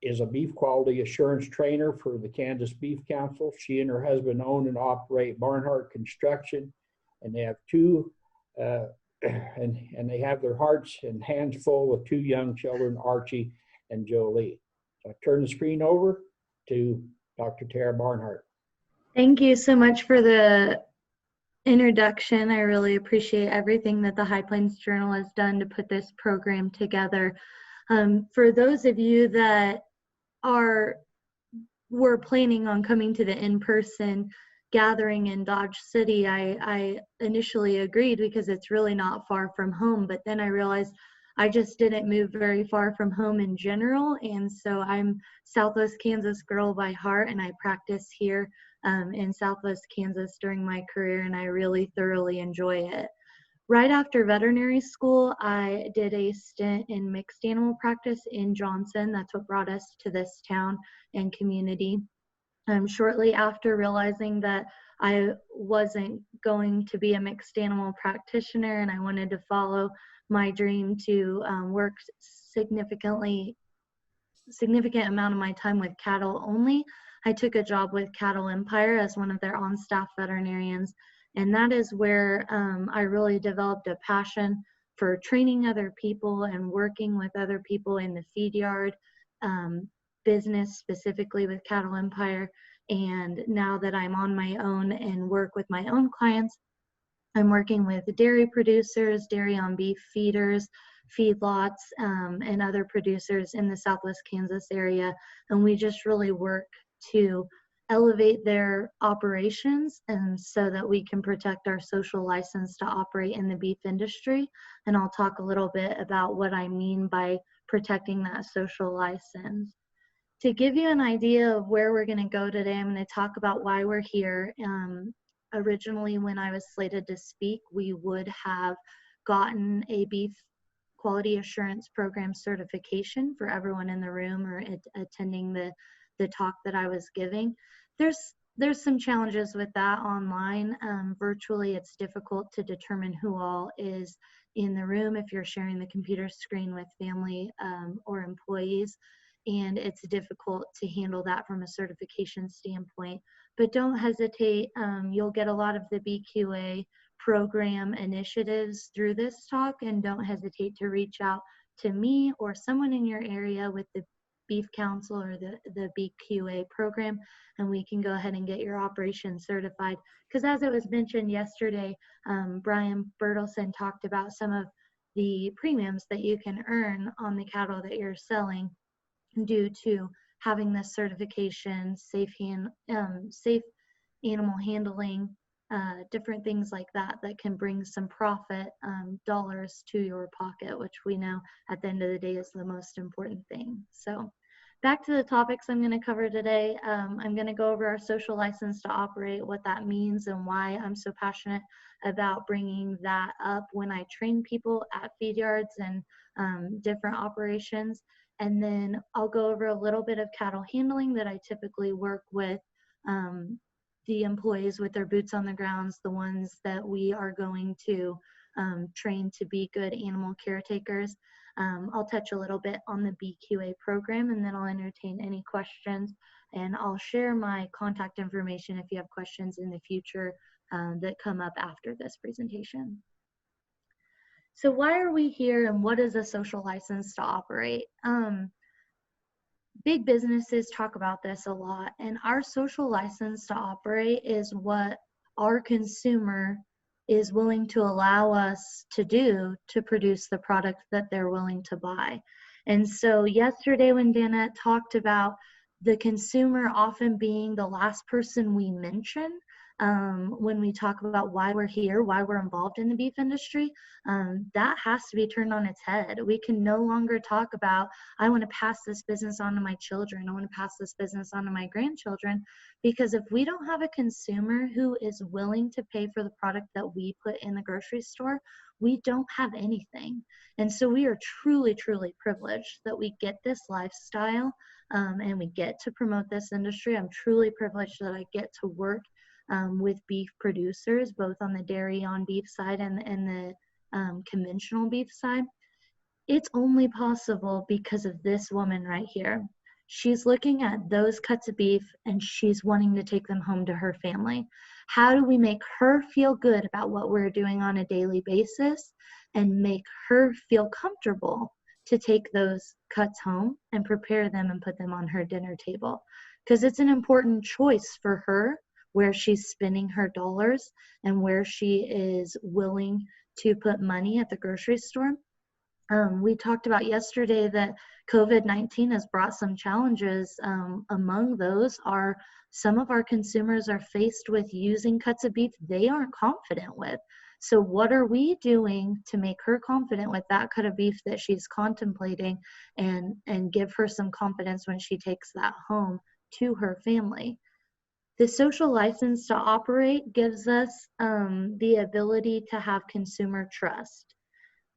is a beef quality assurance trainer for the Kansas Beef Council. She and her husband own and operate Barnhardt Construction, and they have two, and they have their hearts and hands full with two young children, Archie and Jolie. So I turn the screen over to Dr. Tera Barnhardt. Thank you so much for the introduction. I really appreciate everything that the High Plains Journal has done to put this program together. For those of you that were planning on coming to the in-person gathering in Dodge City, I initially agreed because it's really not far from home, but then I realized I just didn't move very far from home in general. And so I'm Southwest Kansas girl by heart, and I practice here in Southwest Kansas during my career, and I really thoroughly enjoy it. Right after veterinary school, I did a stint in mixed animal practice in Johnson. That's what brought us to this town and community. Shortly after realizing that I wasn't going to be a mixed animal practitioner and I wanted to follow my dream to work significant amount of my time with cattle only, I took a job with Cattle Empire as one of their on-staff veterinarians. And that is where I really developed a passion for training other people and working with other people in the feed yard business, specifically with Cattle Empire. And now that I'm on my own and work with my own clients, I'm working with dairy producers, dairy on beef feeders, feedlots, and other producers in the Southwest Kansas area. And we just really work to elevate their operations and so that we can protect our social license to operate in the beef industry. And I'll talk a little bit about what I mean by protecting that social license. To give you an idea of where we're going to go today, I'm going to talk about why we're here. Originally, when I was slated to speak, we would have gotten a beef quality assurance program certification for everyone in the room or attending the talk that I was giving. There's some challenges with that online. Virtually, it's difficult to determine who all is in the room if you're sharing the computer screen with family or employees. And it's difficult to handle that from a certification standpoint. But don't hesitate. You'll get a lot of the BQA program initiatives through this talk, and don't hesitate to reach out to me or someone in your area with the Beef Council or the BQA program, and we can go ahead and get your operation certified. Because as it was mentioned yesterday, Brian Bertelson talked about some of the premiums that you can earn on the cattle that you're selling due to having this certification, safe animal handling, different things like that can bring some profit dollars to your pocket, which we know at the end of the day is the most important thing. So back to the topics I'm going to cover today. I'm going to go over our social license to operate, what that means, and why I'm so passionate about bringing that up when I train people at feed yards and different operations. And then I'll go over a little bit of cattle handling that I typically work with the employees with their boots on the grounds, the ones that we are going to train to be good animal caretakers. I'll touch a little bit on the BQA program, and then I'll entertain any questions, and I'll share my contact information if you have questions in the future that come up after this presentation. So why are we here, and what is a social license to operate? Big businesses talk about this a lot, and our social license to operate is what our consumer is willing to allow us to do to produce the product that they're willing to buy. And so yesterday when Danette talked about the consumer often being the last person we mention when we talk about why we're here, why we're involved in the beef industry, that has to be turned on its head. We can no longer talk about, I want to pass this business on to my children, I want to pass this business on to my grandchildren, because if we don't have a consumer who is willing to pay for the product that we put in the grocery store, we don't have anything. And so we are truly, truly privileged that we get this lifestyle and we get to promote this industry. I'm truly privileged that I get to work with beef producers, both on the dairy on beef side and the conventional beef side. It's only possible because of this woman right here. She's looking at those cuts of beef and she's wanting to take them home to her family. How do we make her feel good about what we're doing on a daily basis and make her feel comfortable to take those cuts home and prepare them and put them on her dinner table? Because it's an important choice for her where she's spending her dollars and where she is willing to put money at the grocery store. We talked about yesterday that COVID-19 has brought some challenges. Among those are some of our consumers are faced with using cuts of beef they aren't confident with. So what are we doing to make her confident with that cut of beef that she's contemplating, and give her some confidence when she takes that home to her family? The social license to operate gives us the ability to have consumer trust.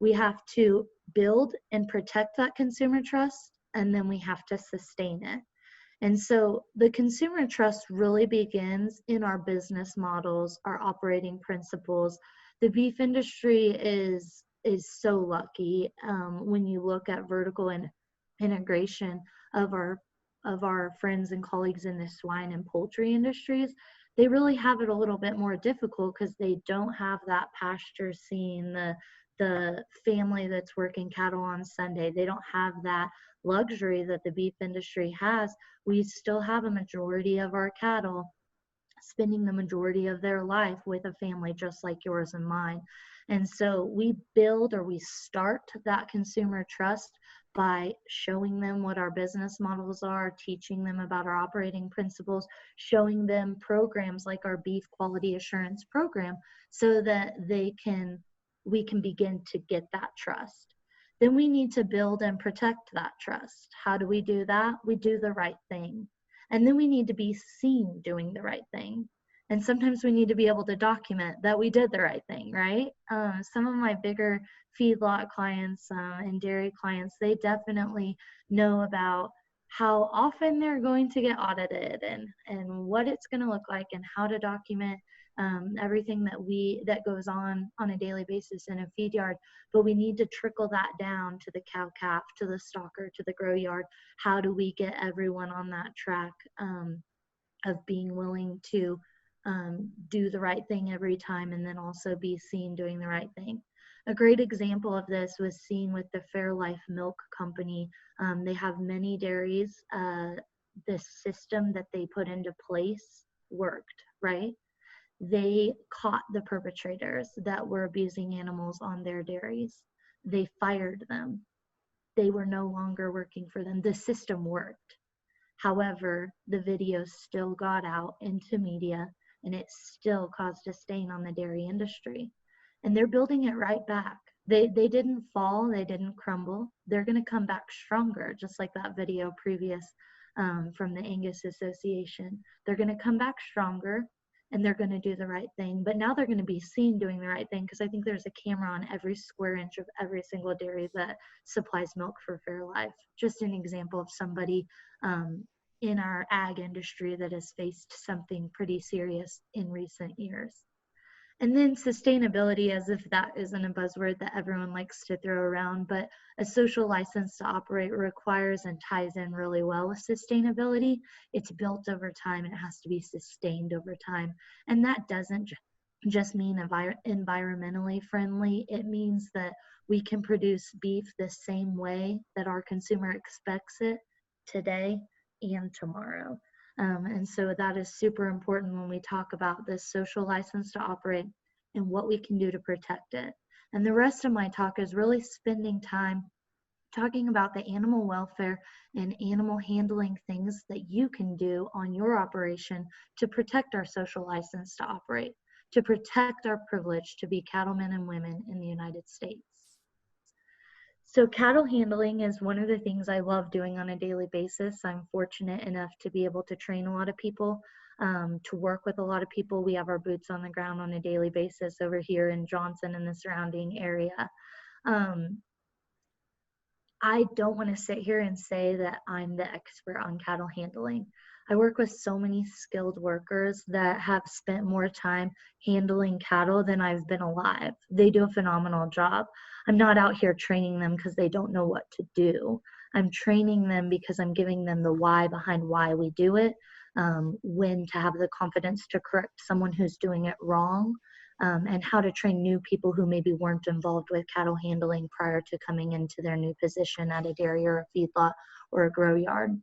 We have to build and protect that consumer trust, and then we have to sustain it. And so the consumer trust really begins in our business models, our operating principles. The beef industry is so lucky when you look at vertical integration of our friends and colleagues in the swine and poultry industries. They really have it a little bit more difficult because they don't have that pasture scene, the family that's working cattle on Sunday. They don't have that luxury that the beef industry has. We still have a majority of our cattle spending the majority of their life with a family just like yours and mine. And so we build, or we start that consumer trust by showing them what our business models are, teaching them about our operating principles, showing them programs like our beef quality assurance program so that we can begin to get that trust. Then we need to build and protect that trust. How do we do that? We do the right thing. And then we need to be seen doing the right thing. And sometimes we need to be able to document that we did the right thing, right? Some of my bigger feedlot clients and dairy clients, they definitely know about how often they're going to get audited and what it's going to look like and how to document everything that goes on a daily basis in a feed yard. But we need to trickle that down to the cow calf, to the stalker, to the grow yard. How do we get everyone on that track of being willing to do the right thing every time, and then also be seen doing the right thing? A great example of this was seen with the Fairlife Milk Company. They have many dairies. The system that they put into place worked, right? They caught the perpetrators that were abusing animals on their dairies. They fired them. They were no longer working for them. The system worked. However, the video still got out into media, and it still caused a stain on the dairy industry. And they're building it right back. They didn't fall, they didn't crumble. They're going to come back stronger, just like that video previous from the Angus Association. They're going to come back stronger, and they're going to do the right thing. But now they're going to be seen doing the right thing, because I think there's a camera on every square inch of every single dairy that supplies milk for Fairlife. Just an example of somebody in our ag industry that has faced something pretty serious in recent years. And then sustainability, as if that isn't a buzzword that everyone likes to throw around, but a social license to operate requires and ties in really well with sustainability. It's built over time, and it has to be sustained over time. And that doesn't just mean environmentally friendly. It means that we can produce beef the same way that our consumer expects it today and tomorrow. And so that is super important when we talk about this social license to operate and what we can do to protect it. And the rest of my talk is really spending time talking about the animal welfare and animal handling things that you can do on your operation to protect our social license to operate, to protect our privilege to be cattlemen and women in the United States. So cattle handling is one of the things I love doing on a daily basis. I'm fortunate enough to be able to train a lot of people, to work with a lot of people. We have our boots on the ground on a daily basis over here in Johnson and the surrounding area. I don't want to sit here and say that I'm the expert on cattle handling. I work with so many skilled workers that have spent more time handling cattle than I've been alive. They do a phenomenal job. I'm not out here training them because they don't know what to do. I'm training them because I'm giving them the why behind why we do it, when to have the confidence to correct someone who's doing it wrong, and how to train new people who maybe weren't involved with cattle handling prior to coming into their new position at a dairy or a feedlot or a grow yard.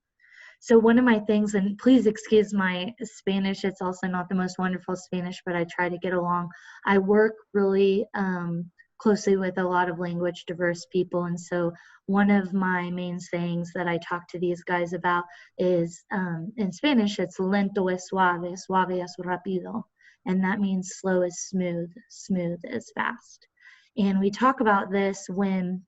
So one of my things, and please excuse my Spanish, it's also not the most wonderful Spanish, but I try to get along. I work really closely with a lot of language diverse people. And so one of my main sayings that I talk to these guys about is, in Spanish, it's lento es suave, suave es rápido. And that means slow is smooth, smooth is fast. And we talk about this when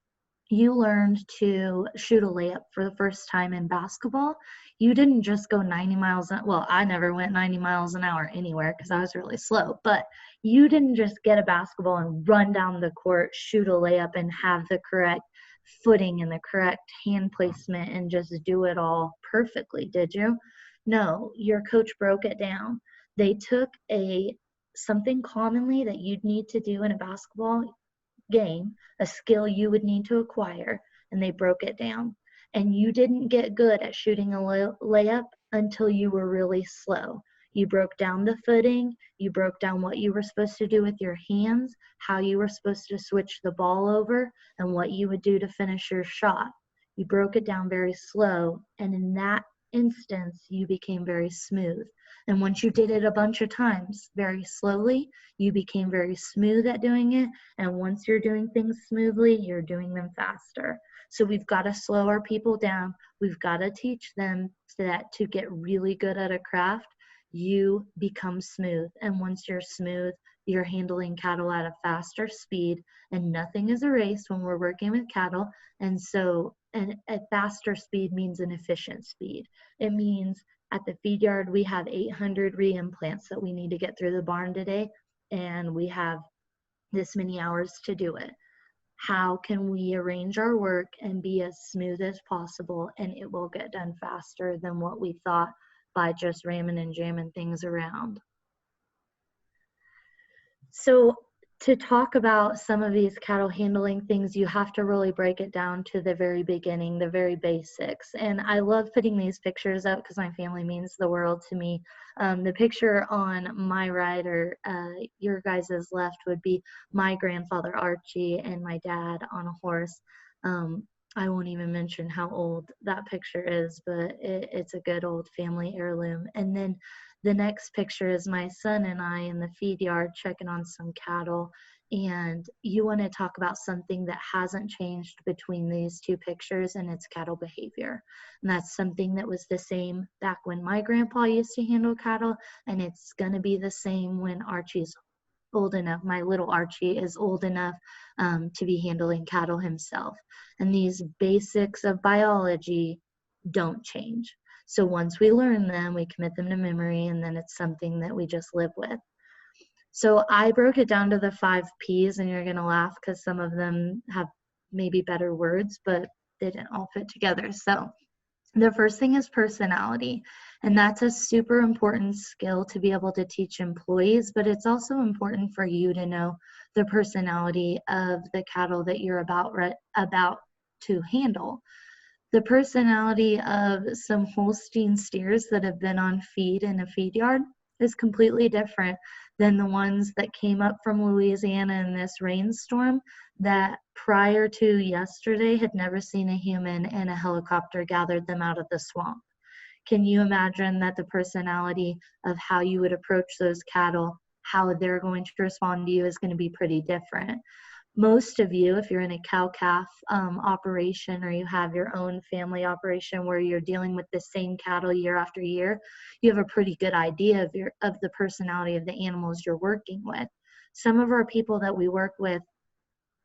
you learned to shoot a layup for the first time in basketball. You didn't just go 90 miles, well, I never went 90 miles an hour anywhere because I was really slow, but you didn't just get a basketball and run down the court, shoot a layup, and have the correct footing and the correct hand placement and just do it all perfectly, did you? No, your coach broke it down. They took something commonly that you'd need to do in a basketball game, a skill you would need to acquire, and they broke it down. And you didn't get good at shooting a layup until you were really slow. You broke down the footing, you broke down what you were supposed to do with your hands, how you were supposed to switch the ball over, and what you would do to finish your shot. You broke it down very slow, and in that instance, you became very smooth. And once you did it a bunch of times very slowly, you became very smooth at doing it. And once you're doing things smoothly, you're doing them faster. So we've got to slow our people down. We've got to teach them that to get really good at a craft, you become smooth. And once you're smooth, you're handling cattle at a faster speed, and nothing is a race when we're working with cattle. And so a faster speed means an efficient speed. It means at the feed yard, we have 800 re-implants that we need to get through the barn today, and we have this many hours to do it. How can we arrange our work and be as smooth as possible, and it will get done faster than what we thought by just ramming and jamming things around? So to talk about some of these cattle handling things, you have to really break it down to the very beginning, the very basics. And I love putting these pictures up because my family means the world to me. The picture on my right, or your guys' left, would be my grandfather Archie and my dad on a horse. I won't even mention how old that picture is, but it's a good old family heirloom. And then the next picture is my son and I in the feed yard checking on some cattle. And you want to talk about something that hasn't changed between these two pictures, and it's cattle behavior. And that's something that was the same back when my grandpa used to handle cattle, and it's going to be the same when Archie's old enough. My little Archie is old enough to be handling cattle himself. And these basics of biology don't change. So once we learn them, we commit them to memory, and then it's something that we just live with. So I broke it down to the 5 Ps, and you're going to laugh because some of them have maybe better words, but they didn't all fit together. So the first thing is personality, and that's a super important skill to be able to teach employees, but it's also important for you to know the personality of the cattle that you're about to handle. The personality of some Holstein steers that have been on feed in a feed yard is completely different than the ones that came up from Louisiana in this rainstorm that prior to yesterday had never seen a human, and a helicopter gathered them out of the swamp. Can you imagine that the personality of how you would approach those cattle, how they're going to respond to you, is going to be pretty different? Most of you, if you're in a cow-calf operation, or you have your own family operation where you're dealing with the same cattle year after year, you have a pretty good idea of the personality of the animals you're working with. Some of our people that we work with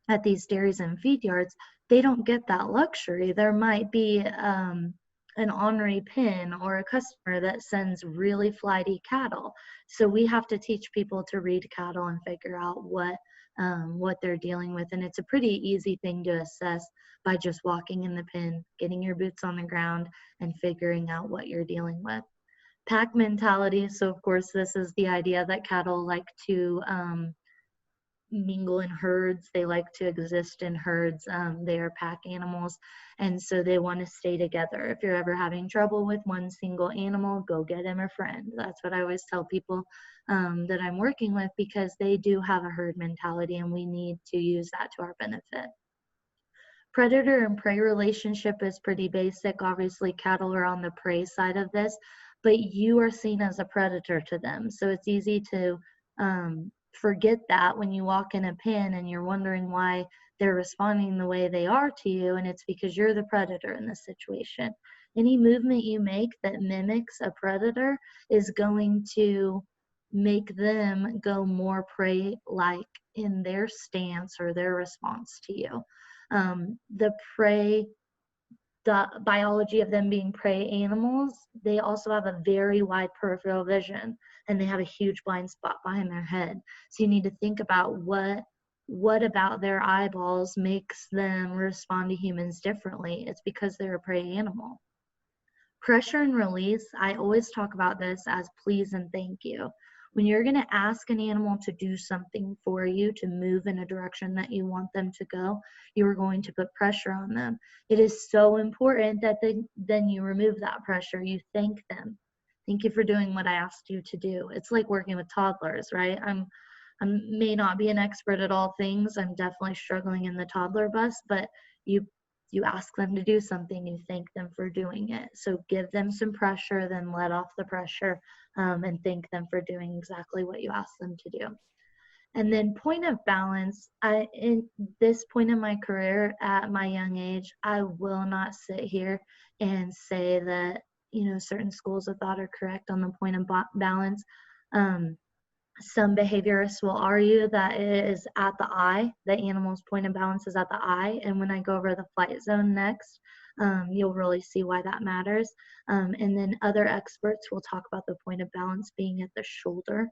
at these dairies and feed yards, they don't get that luxury. There might be an ornery pin or a customer that sends really flighty cattle. So we have to teach people to read cattle and figure out what they're dealing with. And it's a pretty easy thing to assess by just walking in the pen, getting your boots on the ground, and figuring out what you're dealing with. Pack mentality. So of course, this is the idea that cattle like to mingle in herds. They like to exist in herds. They are pack animals, and so they want to stay together. If you're ever having trouble with one single animal, go get him a friend. That's what I always tell people that I'm working with, because they do have a herd mentality, and we need to use that to our benefit. Predator and prey relationship is pretty basic. Obviously, cattle are on the prey side of this, but you are seen as a predator to them. So it's easy to forget that when you walk in a pen and you're wondering why they're responding the way they are to you, and it's because you're the predator in this situation. Any movement you make that mimics a predator is going to make them go more prey-like in their stance or their response to you. The prey, the biology of them being prey animals, they also have a very wide peripheral vision, and they have a huge blind spot behind their head. So you need to think about what about their eyeballs makes them respond to humans differently. It's because they're a prey animal. Pressure and release, I always talk about this as please and thank you. When you're going to ask an animal to do something for you, to move in a direction that you want them to go, you're going to put pressure on them. It is so important that then you remove that pressure. You thank them. Thank you for doing what I asked you to do. It's like working with toddlers, right? I may not be an expert at all things. I'm definitely struggling in the toddler bus, but you ask them to do something, you thank them for doing it. So give them some pressure, then let off the pressure, and thank them for doing exactly what you asked them to do. And then point of balance, in this point in my career at my young age, I will not sit here and say that, certain schools of thought are correct on the point of balance. Some behaviorists will argue that it is at the eye, the animal's point of balance is at the eye. And when I go over the flight zone next, you'll really see why that matters. And then other experts will talk about the point of balance being at the shoulder.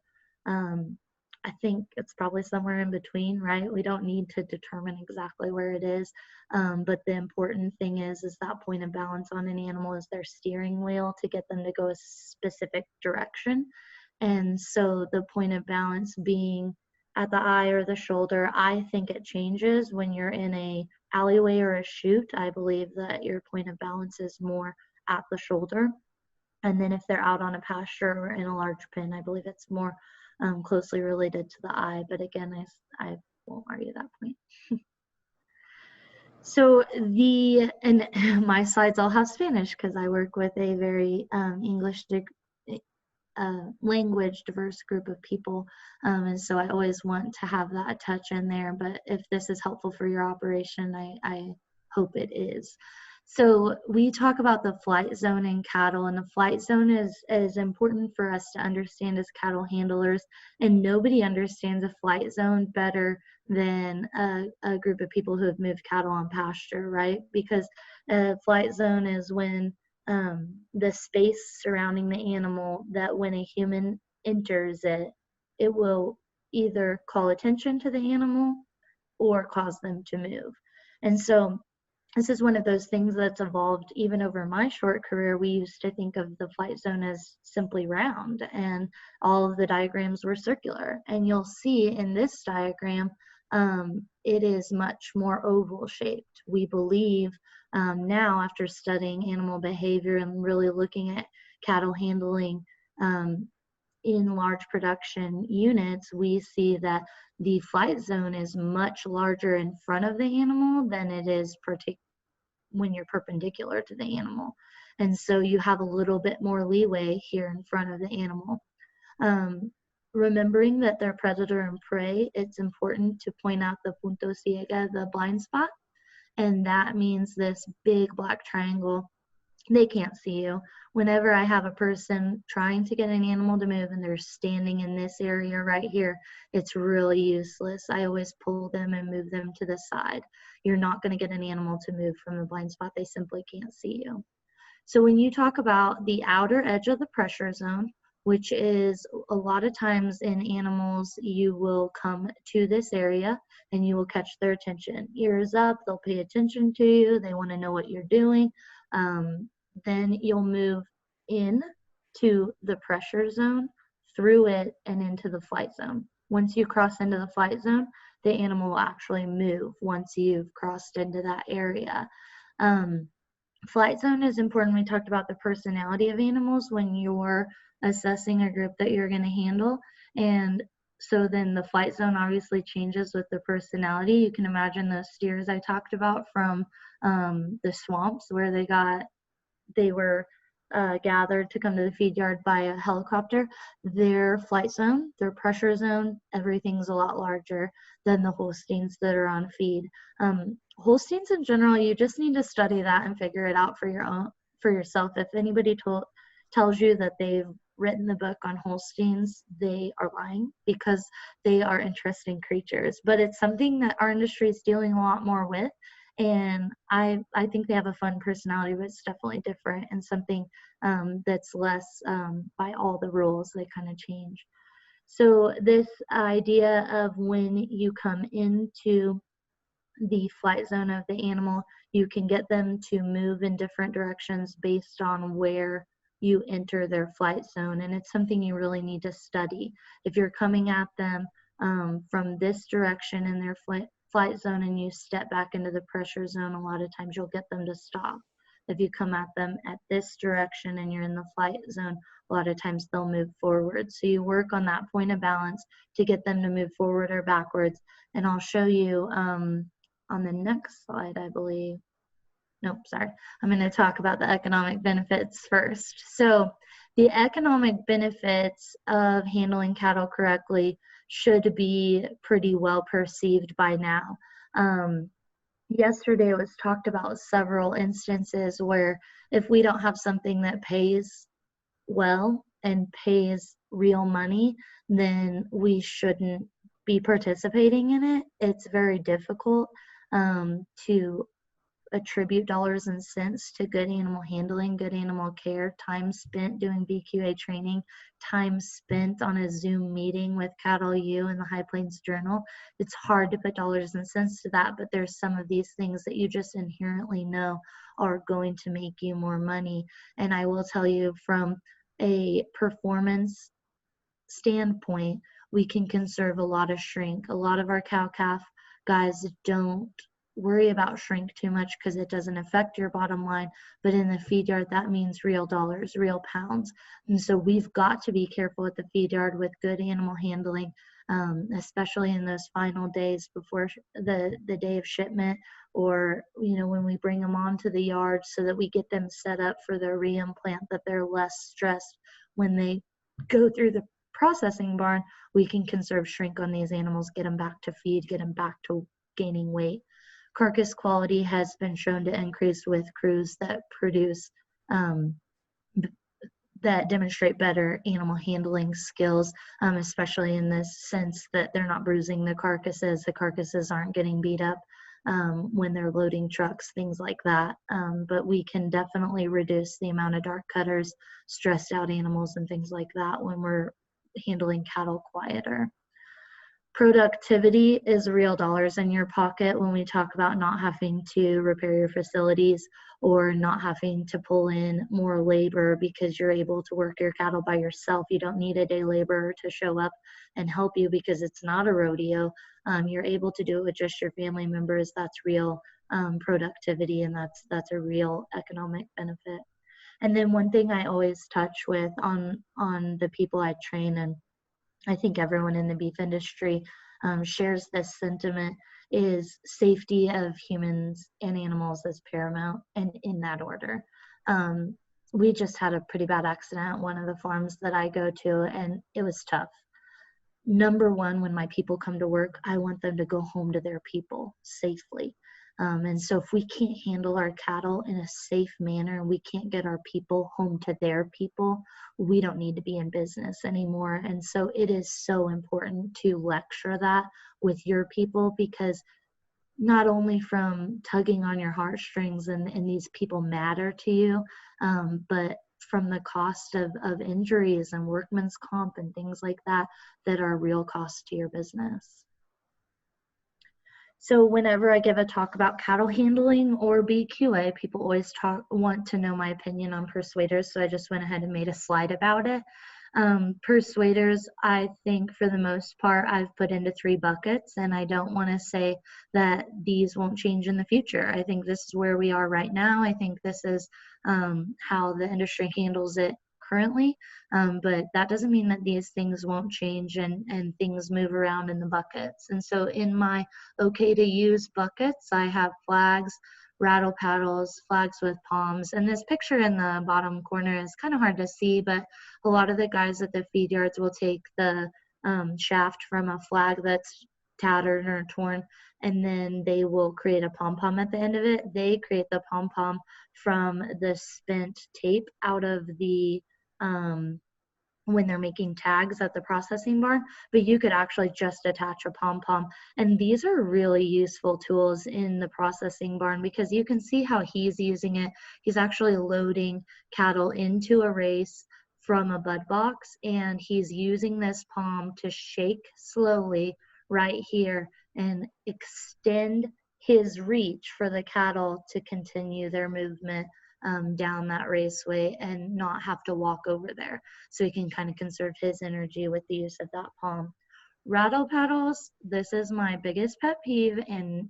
I think it's probably somewhere in between, right? We don't need to determine exactly where it is. But the important thing is that point of balance on an animal is their steering wheel to get them to go a specific direction. And so the point of balance being at the eye or the shoulder, I think it changes when you're in a alleyway or a chute. I believe that your point of balance is more at the shoulder. And then if they're out on a pasture or in a large pen, I believe it's more closely related to the eye. But again, I won't argue that point. So and my slides all have Spanish because I work with a very English language diverse group of people, and so I always want to have that touch in there. But if this is helpful for your operation, I hope it is. So we talk about the flight zone in cattle, and the flight zone is important for us to understand as cattle handlers, and nobody understands a flight zone better than a group of people who have moved cattle on pasture, right? Because a flight zone is when the space surrounding the animal, that when a human enters it, it will either call attention to the animal or cause them to move. And so this is one of those things that's evolved even over my short career. We used to think of the flight zone as simply round, and all of the diagrams were circular. And you'll see in this diagram, it is much more oval shaped. We believe now, after studying animal behavior and really looking at cattle handling in large production units, we see that the flight zone is much larger in front of the animal than it is when you're perpendicular to the animal. And so you have a little bit more leeway here in front of the animal. Remembering that they're predator and prey, it's important to point out the punto ciega, the blind spot. And that means this big black triangle. They can't see you. Whenever I have a person trying to get an animal to move and they're standing in this area right here, it's really useless. I always pull them and move them to the side. You're not going to get an animal to move from the blind spot. They simply can't see you. So when you talk about the outer edge of the pressure zone, which is a lot of times in animals, you will come to this area and you will catch their attention. Ears up, they'll pay attention to you. They want to know what you're doing. Then you'll move in to the pressure zone, through it, and into the flight zone. Once you cross into the flight zone, the animal will actually move once you've crossed into that area. Flight zone is important. We talked about the personality of animals when you're assessing a group that you're going to handle. And so then the flight zone obviously changes with the personality. You can imagine the steers I talked about from the swamps where they were gathered to come to the feed yard by a helicopter. Their flight zone, their pressure zone, everything's a lot larger than the Holsteins that are on feed. Holsteins in general, you just need to study that and figure it out for yourself. If anybody tells you that they've written the book on Holsteins, they are lying, because they are interesting creatures. But it's something that our industry is dealing a lot more with. And I think they have a fun personality, but it's definitely different and something that's less by all the rules. They kind of change. So this idea of when you come into the flight zone of the animal, you can get them to move in different directions based on where you enter their flight zone. And it's something you really need to study. If you're coming at them from this direction in their flight zone and you step back into the pressure zone, a lot of times you'll get them to stop. If you come at them at this direction and you're in the flight zone, a lot of times they'll move forward. So you work on that point of balance to get them to move forward or backwards. And I'll show you on the next slide, I believe. Nope, sorry. I'm going to talk about the economic benefits first. So the economic benefits of handling cattle correctly should be pretty well perceived by now. Yesterday it was talked about several instances where if we don't have something that pays well and pays real money, then we shouldn't be participating in it. It's very difficult to attribute dollars and cents to good animal handling, good animal care, time spent doing BQA training, time spent on a Zoom meeting with Cattle U and the High Plains Journal. It's hard to put dollars and cents to that, but there's some of these things that you just inherently know are going to make you more money. And I will tell you, from a performance standpoint, we can conserve a lot of shrink. A lot of our cow-calf guys don't worry about shrink too much because it doesn't affect your bottom line, but in the feed yard that means real dollars, real pounds. And so we've got to be careful at the feed yard with good animal handling, especially in those final days before the day of shipment, or when we bring them onto the yard, so that we get them set up for their reimplant, that they're less stressed when they go through the processing barn. We can conserve shrink on these animals, get them back to feed, get them back to gaining weight. Carcass quality has been shown to increase with crews that produce, that demonstrate better animal handling skills, especially in the sense that they're not bruising the carcasses aren't getting beat up when they're loading trucks, things like that. But we can definitely reduce the amount of dark cutters, stressed out animals, and things like that when we're handling cattle quieter. Productivity is real dollars in your pocket when we talk about not having to repair your facilities or not having to pull in more labor because you're able to work your cattle by yourself. You don't need a day laborer to show up and help you because it's not a rodeo. You're able to do it with just your family members. That's real productivity, and that's a real economic benefit. And then one thing I always touch with on the people I train, and I think everyone in the beef industry shares this sentiment, is safety of humans and animals is paramount, and in that order. We just had a pretty bad accident at one of the farms that I go to, and it was tough. Number one, when my people come to work, I want them to go home to their people safely. And so if we can't handle our cattle in a safe manner and we can't get our people home to their people, we don't need to be in business anymore. And so it is so important to lecture that with your people, because not only from tugging on your heartstrings and these people matter to you, but from the cost of injuries and workman's comp and things like that are real costs to your business. So whenever I give a talk about cattle handling or BQA, people always want to know my opinion on persuaders, so I just went ahead and made a slide about it. Persuaders, I think for the most part, I've put into 3 buckets, and I don't want to say that these won't change in the future. I think this is where we are right now. I think this is how the industry handles it currently, but that doesn't mean that these things won't change and things move around in the buckets. And so in my okay to use buckets, I have flags, rattle paddles, flags with palms, and this picture in the bottom corner is kind of hard to see, but a lot of the guys at the feed yards will take the shaft from a flag that's tattered or torn, and then they will create a pom-pom at the end of it. They create the pom-pom from the spent tape out of the when they're making tags at the processing barn, but you could actually just attach a pom-pom. And these are really useful tools in the processing barn because you can see how he's using it. He's actually loading cattle into a race from a bud box, and he's using this pom to shake slowly right here and extend his reach for the cattle to continue their movement down that raceway and not have to walk over there. So he can kind of conserve his energy with the use of that pom. Rattle paddles, this is my biggest pet peeve, and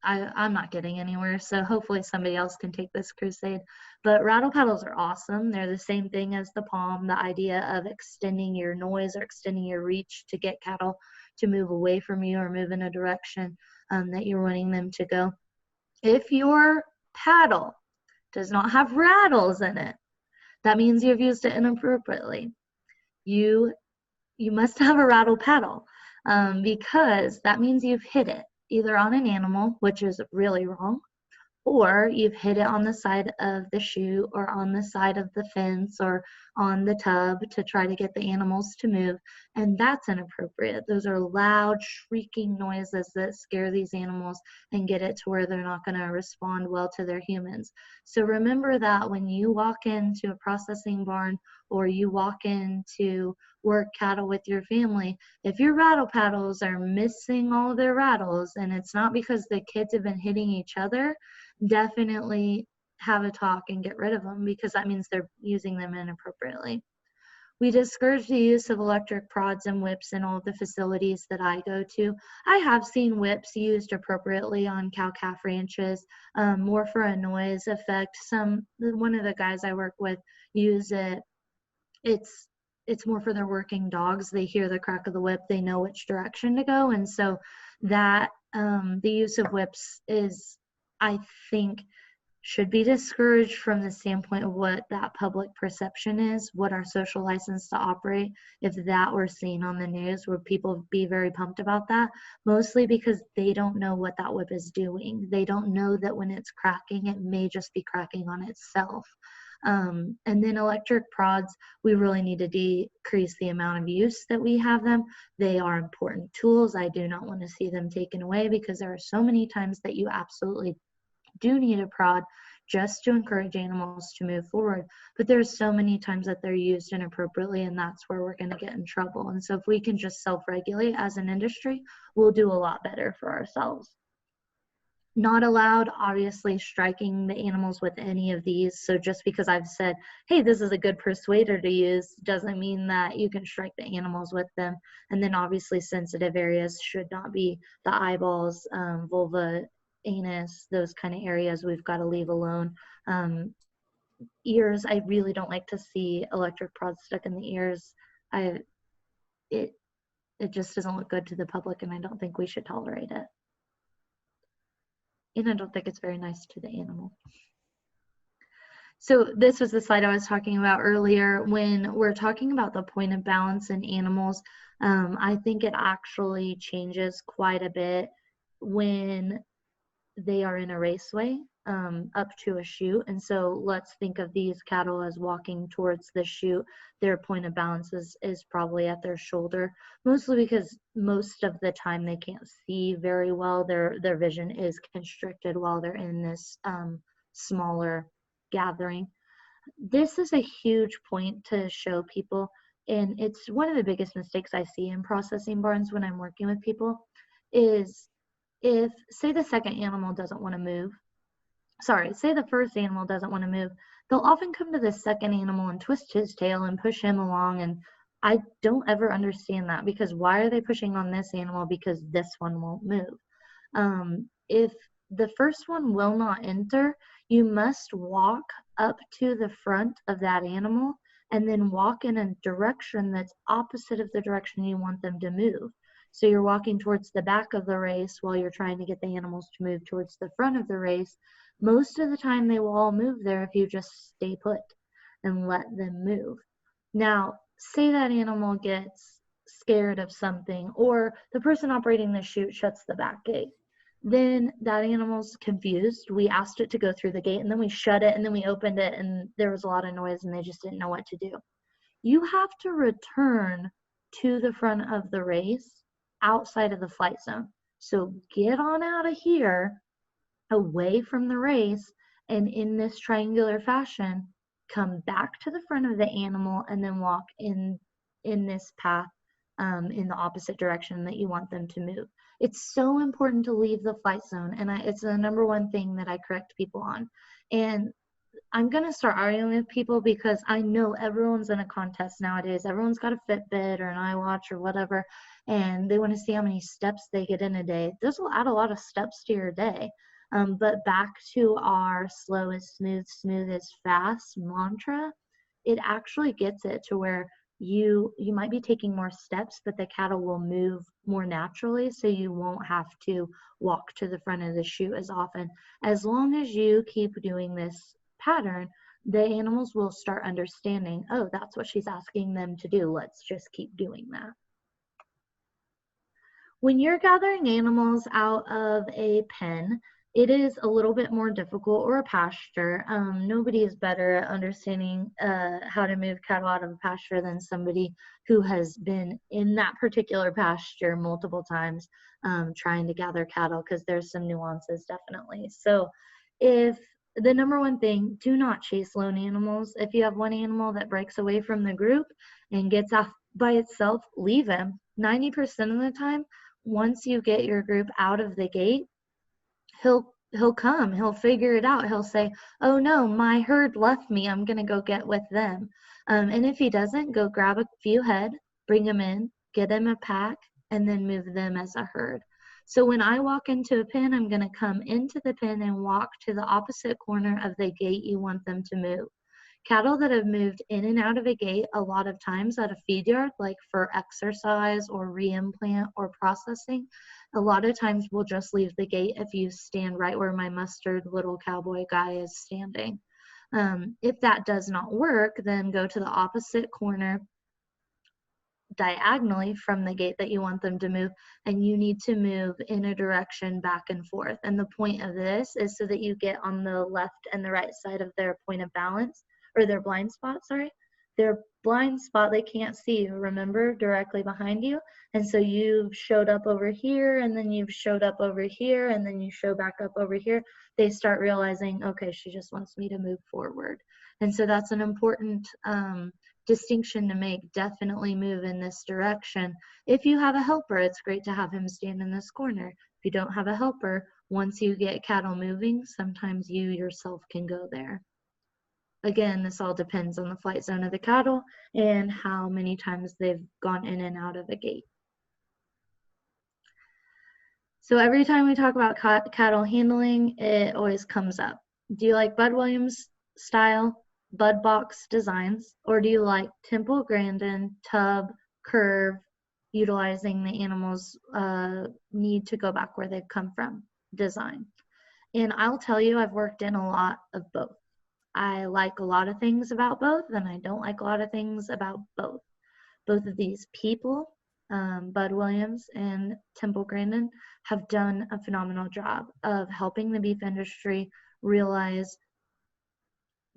I'm not getting anywhere, so hopefully somebody else can take this crusade. But rattle paddles are awesome. They're the same thing as the pom, the idea of extending your noise or extending your reach to get cattle to move away from you or move in a direction that you're wanting them to go. If your paddle does not have rattles in it, that means you've used it inappropriately. You must have a rattle paddle because that means you've hit it either on an animal, which is really wrong, or you've hit it on the side of the chute or on the side of the fence or on the tub to try to get the animals to move, and that's inappropriate. Those are loud, shrieking noises that scare these animals and get it to where they're not going to respond well to their humans. So remember that when you walk into a processing barn or you walk in to work cattle with your family, if your rattle paddles are missing all their rattles, and it's not because the kids have been hitting each other, definitely have a talk and get rid of them, because that means they're using them inappropriately. We discourage the use of electric prods and whips in all of the facilities that I go to. I have seen whips used appropriately on cow-calf ranches, more for a noise effect. One of the guys I work with use it. It's more for their working dogs. They hear the crack of the whip, they know which direction to go, and so that the use of whips is, I think, should be discouraged from the standpoint of what that public perception is, what our social license to operate. If that were seen on the news, would people be very pumped about that? Mostly because they don't know what that whip is doing. They don't know that when it's cracking, it may just be cracking on itself. And then electric prods, we really need to decrease the amount of use that we have them. They are important tools. I do not want to see them taken away, because there are so many times that you absolutely do need a prod just to encourage animals to move forward, but there's so many times that they're used inappropriately, and that's where we're going to get in trouble. And so if we can just self-regulate as an industry, we'll do a lot better for ourselves. Not allowed, obviously, striking the animals with any of these. So just because I've said, hey, this is a good persuader to use, doesn't mean that you can strike the animals with them. And then obviously sensitive areas should not be the eyeballs, vulva, anus, those kind of areas we've got to leave alone. Ears, I really don't like to see electric prods stuck in the ears. It just doesn't look good to the public, and I don't think we should tolerate it. And I don't think it's very nice to the animal. So this was the slide I was talking about earlier. When we're talking about the point of balance in animals, I think it actually changes quite a bit when they are in a raceway up to a chute. And so let's think of these cattle as walking towards the chute. Their point of balance is probably at their shoulder, mostly because most of the time they can't see very well. Their vision is constricted while they're in this smaller gathering. This is a huge point to show people, and it's one of the biggest mistakes I see in processing barns when I'm working with people, is if, say, the second animal doesn't want to move, say the first animal doesn't want to move, they'll often come to the second animal and twist his tail and push him along, and I don't ever understand that, because why are they pushing on this animal because this one won't move? If the first one will not enter, you must walk up to the front of that animal and then walk in a direction that's opposite of the direction you want them to move. So you're walking towards the back of the race while you're trying to get the animals to move towards the front of the race. Most of the time they will all move there if you just stay put and let them move. Now, say that animal gets scared of something, or the person operating the chute shuts the back gate. Then that animal's confused. We asked it to go through the gate, and then we shut it, and then we opened it, and there was a lot of noise, and they just didn't know what to do. you have to return to the front of the race outside of the flight zone. So get on out of here, away from the race, and in this triangular fashion, come back to the front of the animal and then walk in this path in the opposite direction that you want them to move. It's so important to leave the flight zone, and it's the number one thing that I correct people on. And I'm going to start arguing with people because I know everyone's in a contest nowadays. Everyone's got a Fitbit or an iWatch or whatever, and they want to see how many steps they get in a day. This will add a lot of steps to your day. But back to our slow is smooth, smooth is fast mantra, it actually gets it to where you might be taking more steps, but the cattle will move more naturally, so you won't have to walk to the front of the chute as often. As long as you keep doing this pattern, the animals will start understanding, oh, that's what she's asking them to do. Let's just keep doing that. When you're gathering animals out of a pen, it is a little bit more difficult, or a pasture. Nobody is better at understanding how to move cattle out of a pasture than somebody who has been in that particular pasture multiple times trying to gather cattle, because there's some nuances definitely. So if the number one thing, do not chase lone animals. If you have one animal that breaks away from the group and gets off by itself, leave him. 90% of the time, once you get your group out of the gate, he'll come, he'll figure it out. He'll say, oh no, my herd left me, I'm gonna go get with them. And if he doesn't, go grab a few head, bring them in, get them a pack, and then move them as a herd. So when I walk into a pen, I'm gonna come into the pen and walk to the opposite corner of the gate you want them to move. Cattle that have moved in and out of a gate a lot of times at a feed yard, like for exercise or reimplant or processing, a lot of times we'll just leave the gate if you stand right where my mustard little cowboy guy is standing. If that does not work, then go to the opposite corner diagonally from the gate that you want them to move, and you need to move in a direction back and forth. And the point of this is so that you get on the left and the right side of their point of balance, or their blind spot, sorry. Their blind spot, they can't see you, remember, directly behind you. And so you've showed up over here, and then you've showed up over here, and then you show back up over here. They start realizing, okay, she just wants me to move forward. And so that's an important distinction to make. Definitely move in this direction. If you have a helper, it's great to have him stand in this corner. If you don't have a helper, once you get cattle moving, sometimes you yourself can go there. Again, this all depends on the flight zone of the cattle and how many times they've gone in and out of a gate. So every time we talk about cattle handling, it always comes up. Do you like Bud Williams style bud box designs, or do you like Temple Grandin, tub, curve, utilizing the animals' need to go back where they've come from design? And I'll tell you, I've worked in a lot of both. I like a lot of things about both, and I don't like a lot of things about both. Both of these people, Bud Williams and Temple Grandin, have done a phenomenal job of helping the beef industry realize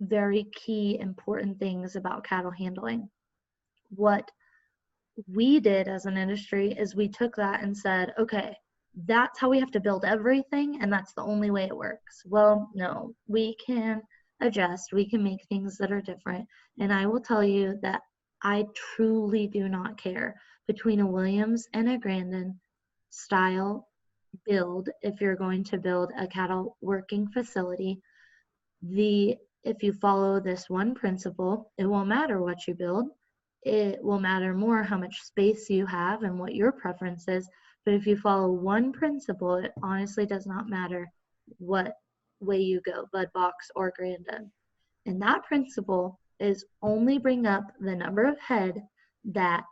very key, important things about cattle handling. What we did as an industry is we took that and said, okay, that's how we have to build everything, and that's the only way it works. Well, no, we can adjust, we can make things that are different. And I will tell you that I truly do not care between a Williams and a Grandin style build. If you're going to build a cattle working facility, if you follow this one principle, it won't matter what you build. It will matter more how much space you have and what your preference is. But if you follow one principle, it honestly does not matter what way you go, bud box or Grandin. And that principle is only bring up the number of head that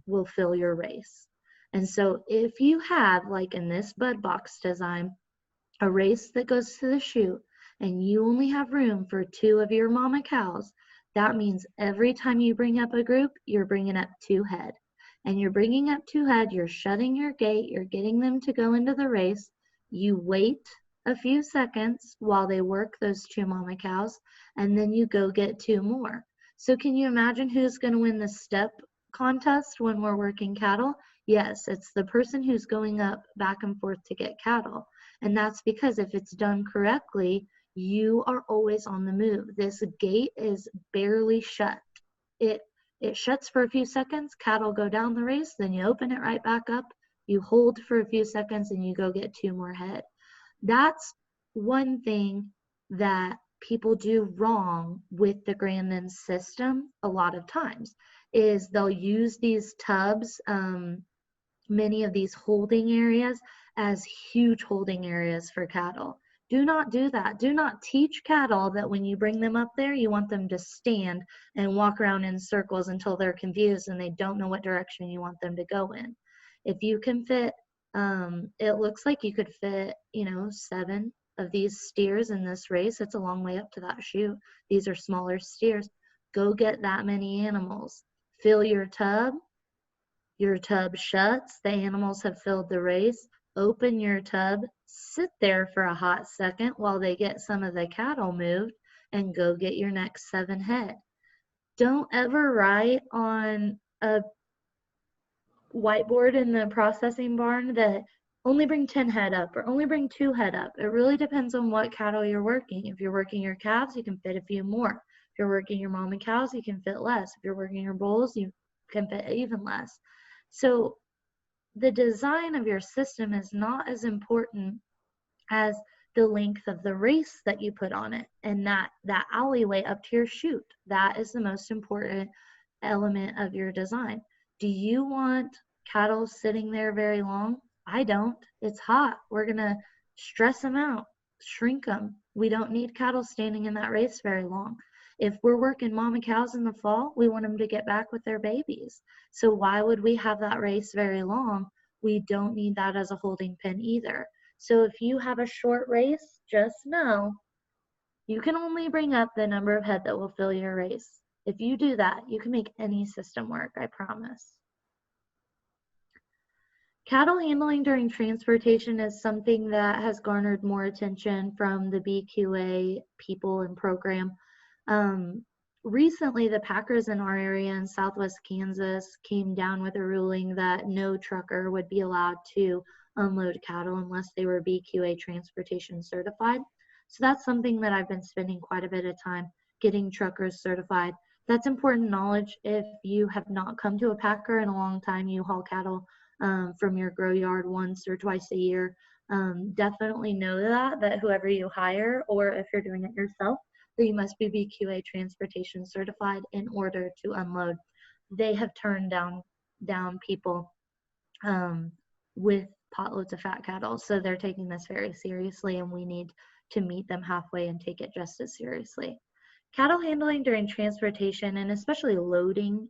will fill your race. And so if you have, like in this bud box design, a race that goes to the chute, and you only have room for 2 of your mama cows, that means every time you bring up a group, you're bringing up 2 head. And you're bringing up 2 head, you're shutting your gate, you're getting them to go into the race. You wait a few seconds while they work those 2 mama cows, and then you go get 2 more. So can you imagine who's going to win the step contest when we're working cattle? Yes, it's the person who's going up back and forth to get cattle. And that's because if it's done correctly, you are always on the move. This gate is barely shut. It shuts for a few seconds, cattle go down the race, then you open it right back up, you hold for a few seconds, and you go get 2 more head. That's one thing that people do wrong with the Grandin system a lot of times, is they'll use these tubs, many of these holding areas, as huge holding areas for cattle. Do not do that. Do not teach cattle that when you bring them up there, you want them to stand and walk around in circles until they're confused and they don't know what direction you want them to go in. If you can fit, it looks like you could fit, 7 of these steers in this race. It's a long way up to that chute. These are smaller steers. Go get that many animals. Fill your tub. Your tub shuts. The animals have filled the race. Open your tub, sit there for a hot second while they get some of the cattle moved, and go get your next 7 head. Don't ever write on a whiteboard in the processing barn that only bring 10 head up or only bring 2 head up. It really depends on what cattle you're working. If you're working your calves, you can fit a few more. If you're working your mama cows, you can fit less. If you're working your bulls, you can fit even less. So the design of your system is not as important as the length of the race that you put on it, and that alleyway up to your chute. That is the most important element of your design. Do you want cattle sitting there very long? I don't. It's hot. We're gonna stress them out, shrink them. We don't need cattle standing in that race very long. If we're working mama cows in the fall, we want them to get back with their babies. So why would we have that race very long? We don't need that as a holding pen either. So if you have a short race, just know you can only bring up the number of head that will fill your race. If you do that, you can make any system work, I promise. Cattle handling during transportation is something that has garnered more attention from the BQA people and program. Recently, the packers in our area in Southwest Kansas came down with a ruling that no trucker would be allowed to unload cattle unless they were BQA transportation certified. So that's something that I've been spending quite a bit of time getting truckers certified. That's important knowledge. If you have not come to a packer in a long time, you haul cattle from your grow yard once or twice a year, definitely know that whoever you hire, or if you're doing it yourself, that you must be BQA transportation certified in order to unload. They have turned down people with potloads of fat cattle, so they're taking this very seriously, and we need to meet them halfway and take it just as seriously. Cattle handling during transportation, and especially loading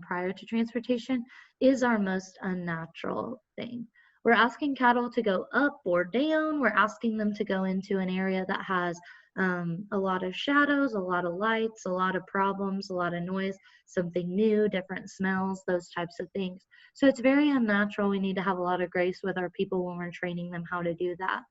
prior to transportation, is our most unnatural thing. We're asking cattle to go up or down. We're asking them to go into an area that has a lot of shadows, a lot of lights, a lot of problems, a lot of noise, something new, different smells, those types of things. So it's very unnatural. We need to have a lot of grace with our people when we're training them how to do that.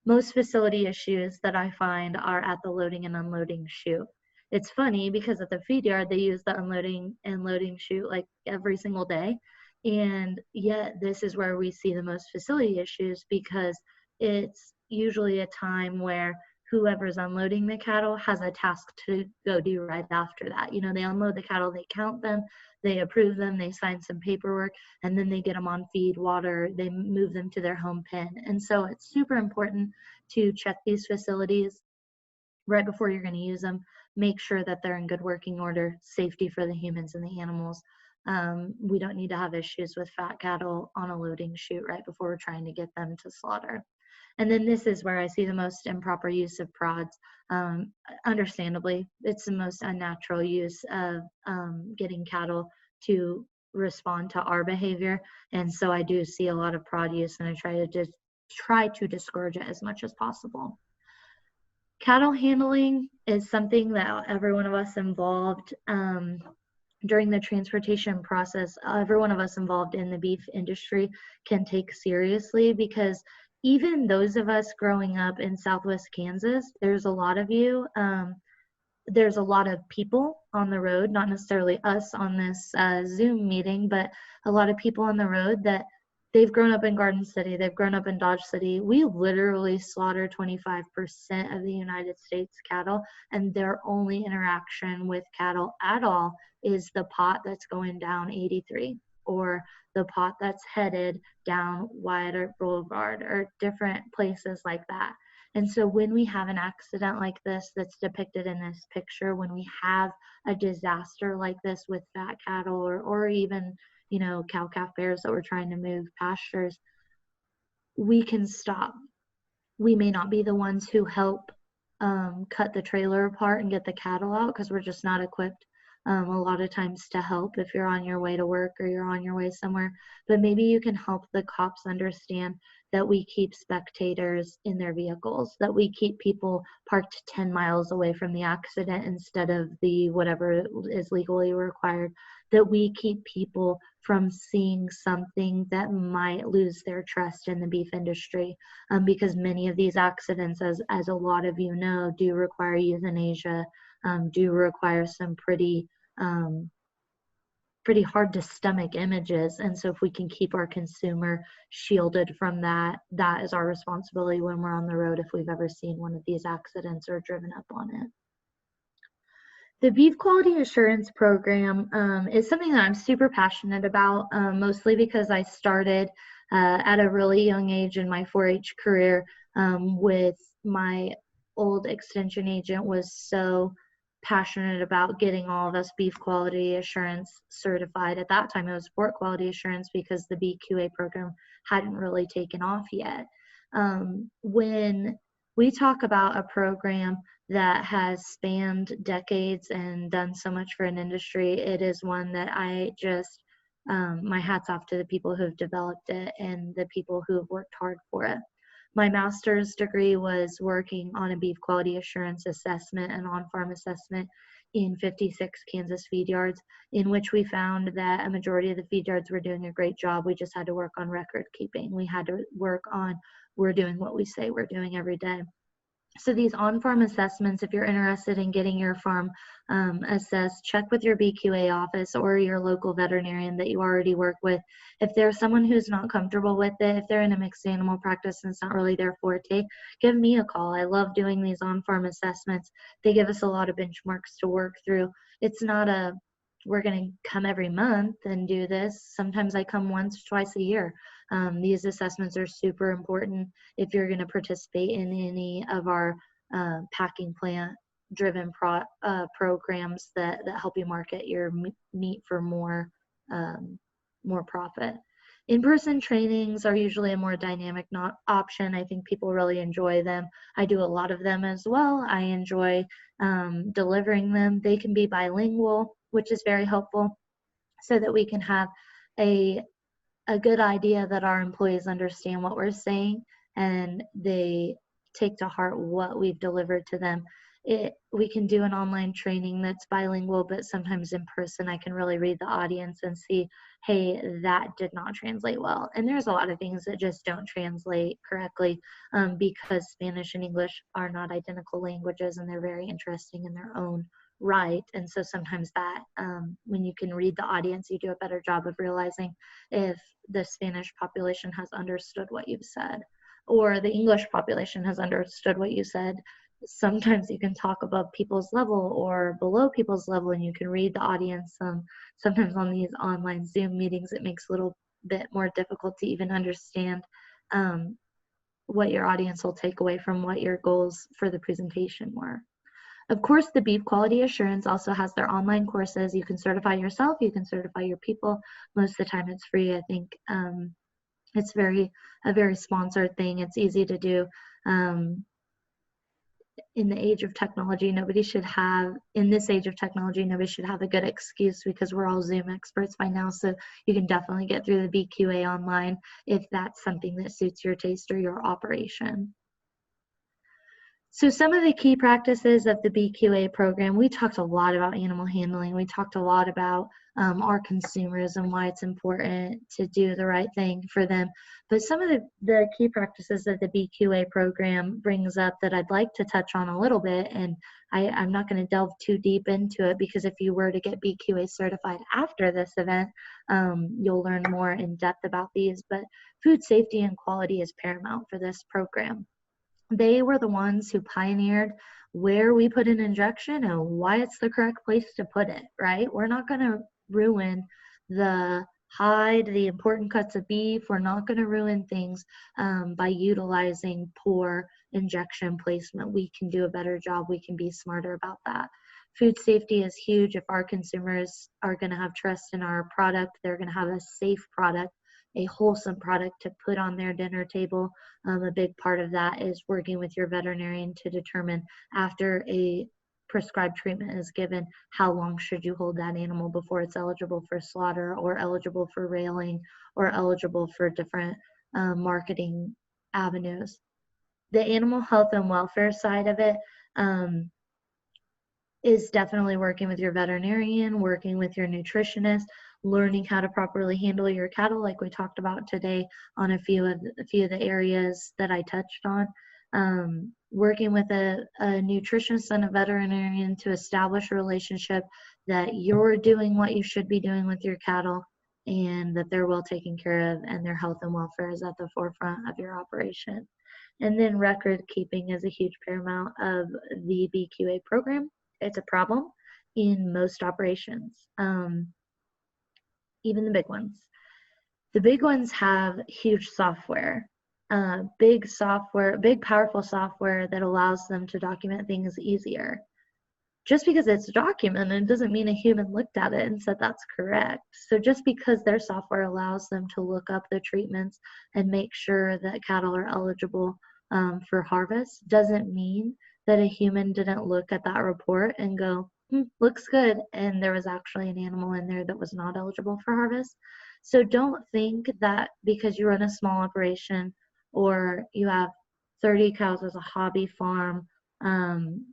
Most facility issues that I find are at the loading and unloading chute. It's funny because at the feed yard, they use the unloading and loading chute like every single day. And yet this is where we see the most facility issues, because it's usually a time where whoever's unloading the cattle has a task to go do right after that. They unload the cattle, they count them, they approve them, they sign some paperwork, and then they get them on feed, water, they move them to their home pen. And so it's super important to check these facilities right before you're going to use them. Make sure that they're in good working order, safety for the humans and the animals. We don't need to have issues with fat cattle on a loading chute right before we're trying to get them to slaughter. And then this is where I see the most improper use of prods. Understandably, it's the most unnatural use of getting cattle to respond to our behavior. And so I do see a lot of prod use, and I try to discourage it as much as possible. Cattle handling is something that every one of us involved during the transportation process, every one of us involved in the beef industry can take seriously, because even those of us growing up in Southwest Kansas, there's a lot of you there's a lot of people on the road, not necessarily us on this Zoom meeting, but a lot of people on the road that they've grown up in Garden City, they've grown up in Dodge City. We literally slaughter 25% of the United States cattle, and their only interaction with cattle at all is the pot that's going down 83, or the pot that's headed down Wyatt Boulevard, or different places like that. And so when we have an accident like this that's depicted in this picture, when we have a disaster like this with fat cattle, or even, you know, cow-calf pairs that we're trying to move pastures, we can stop. We may not be the ones who help cut the trailer apart and get the cattle out, because we're just not equipped a lot of times to help if you're on your way to work or you're on your way somewhere. But maybe you can help the cops understand that we keep spectators in their vehicles, that we keep people parked 10 miles away from the accident instead of the whatever is legally required, that we keep people from seeing something that might lose their trust in the beef industry, because many of these accidents, as a lot of you know, do require euthanasia, do require some pretty hard to stomach images. And so if we can keep our consumer shielded from that, that is our responsibility when we're on the road, if we've ever seen one of these accidents or driven up on it. The Beef Quality Assurance Program is something that I'm super passionate about, mostly because I started at a really young age in my 4-H career with my old extension agent was so passionate about getting all of us beef quality assurance certified. At that time, it was pork quality assurance because the BQA program hadn't really taken off yet. When we talk about a program that has spanned decades and done so much for an industry, it is one that I just, my hat's off to the people who have developed it and the people who have worked hard for it. My master's degree was working on a beef quality assurance assessment and on-farm assessment in 56 Kansas feed yards, in which we found that a majority of the feed yards were doing a great job. We just had to work on record keeping. We had to work on, we're doing what we say we're doing every day. So these on-farm assessments, if you're interested in getting your farm assessed, check with your BQA office or your local veterinarian that you already work with. If there's someone who's not comfortable with it, if they're in a mixed animal practice and it's not really their forte, give me a call. I love doing these on-farm assessments. They give us a lot of benchmarks to work through. It's not a, we're going to come every month and do this. Sometimes I come once or twice a year. These assessments are super important if you're going to participate in any of our packing plant driven programs that help you market your meat for more profit. In-person trainings are usually a more dynamic option. I think people really enjoy them. I do a lot of them as well. I enjoy delivering them. They can be bilingual, which is very helpful, so that we can have a good idea that our employees understand what we're saying and they take to heart what we've delivered to them. We can do an online training that's bilingual, but sometimes in person I can really read the audience and see, hey, that did not translate well. And there's a lot of things that just don't translate correctly because Spanish and English are not identical languages and they're very interesting in their own right. And so sometimes that when you can read the audience, you do a better job of realizing if the Spanish population has understood what you've said or the English population has understood what you said. Sometimes you can talk above people's level or below people's level and you can read the audience. Sometimes on these online Zoom meetings, it makes a little bit more difficult to even understand what your audience will take away from what your goals for the presentation were. Of course, the Beef Quality Assurance also has their online courses. You can certify yourself, you can certify your people. Most of the time it's free. I think it's a very sponsored thing. It's easy to do. In the age of technology, in this age of technology, nobody should have a good excuse because we're all Zoom experts by now. So you can definitely get through the BQA online if that's something that suits your taste or your operation. So some of the key practices of the BQA program, we talked a lot about animal handling. We talked a lot about our consumers and why it's important to do the right thing for them. But some of the key practices that the BQA program brings up that I'd like to touch on a little bit, and I'm not going to delve too deep into it, because if you were to get BQA certified after this event, you'll learn more in depth about these. But food safety and quality is paramount for this program. They were the ones who pioneered where we put an injection and why it's the correct place to put it, right? We're not going to ruin the hide, the important cuts of beef. We're not going to ruin things by utilizing poor injection placement. We can do a better job. We can be smarter about that. Food safety is huge. If our consumers are going to have trust in our product, they're going to have a safe product, a wholesome product to put on their dinner table. A big part of that is working with your veterinarian to determine, after a prescribed treatment is given, how long should you hold that animal before it's eligible for slaughter, or eligible for railing, or eligible for different marketing avenues. The animal health and welfare side of it is definitely working with your veterinarian, working with your nutritionist, learning how to properly handle your cattle, like we talked about today on a few of the areas that I touched on. Working with a nutritionist and a veterinarian to establish a relationship that you're doing what you should be doing with your cattle, and that they're well taken care of, and their health and welfare is at the forefront of your operation. And then record keeping is a huge paramount of the BQA program. It's a problem in most operations, even the big ones. The big ones have huge software, big powerful software that allows them to document things easier. Just because it's documented doesn't mean a human looked at it and said that's correct. So just because their software allows them to look up the treatments and make sure that cattle are eligible for harvest doesn't mean that a human didn't look at that report and go, looks good, and there was actually an animal in there that was not eligible for harvest. So don't think that because you run a small operation or you have 30 cows as a hobby farm,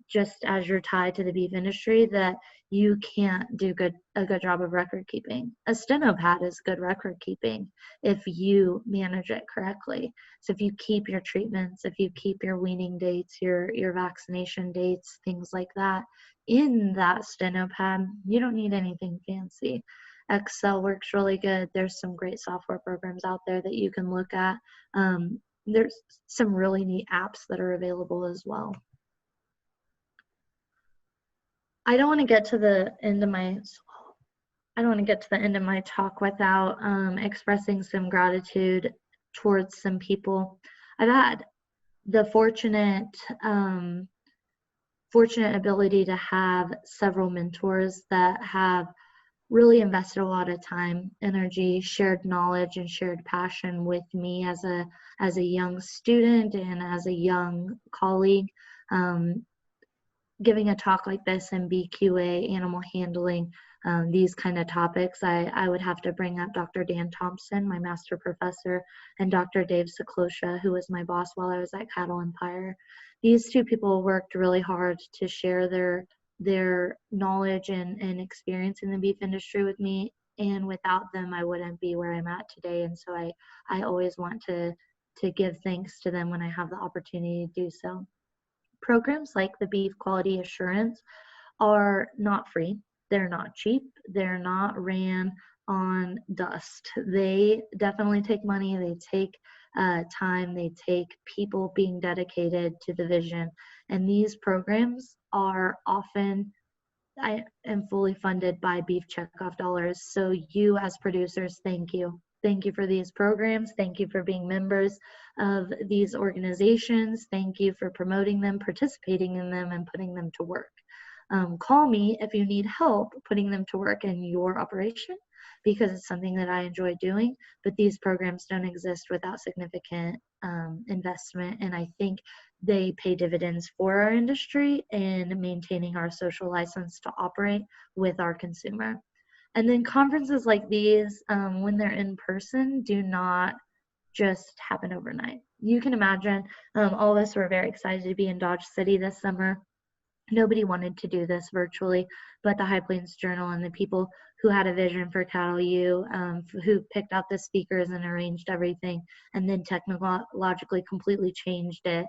just as you're tied to the beef industry, that you can't do a good job of record keeping. A stenopad is good record keeping if you manage it correctly. So if you keep your treatments, if you keep your weaning dates, your vaccination dates, things like that in that stenopad, you don't need anything fancy. Excel works really good. There's some great software programs out there that you can look at. There's some really neat apps that are available as well. I don't want to get to the end of my talk without expressing some gratitude towards some people. I've had the fortunate ability to have several mentors that have really invested a lot of time, energy, shared knowledge, and shared passion with me as a young student and as a young colleague. Giving a talk like this in BQA, animal handling, these kind of topics, I would have to bring up Dr. Dan Thompson, my master professor, and Dr. Dave Seklosha, who was my boss while I was at Cattle Empire. These two people worked really hard to share their knowledge and experience in the beef industry with me, and without them, I wouldn't be where I'm at today. And so I always want to give thanks to them when I have the opportunity to do so. Programs like the Beef Quality Assurance are not free. They're not cheap. They're not ran on dust. They definitely take money. They take time. They take people being dedicated to the vision. And these programs are often, I am fully funded by beef checkoff dollars. So you as producers, thank you. Thank you for these programs. Thank you for being members of these organizations. Thank you for promoting them, participating in them, and putting them to work. Call me if you need help putting them to work in your operation, because it's something that I enjoy doing, but these programs don't exist without significant investment, and I think they pay dividends for our industry in maintaining our social license to operate with our consumer. And then conferences like these, when they're in person, do not just happen overnight. You can imagine all of us were very excited to be in Dodge City this summer. Nobody wanted to do this virtually, but the High Plains Journal and the people who had a vision for Cattle U, who picked out the speakers and arranged everything, and then technologically completely changed it.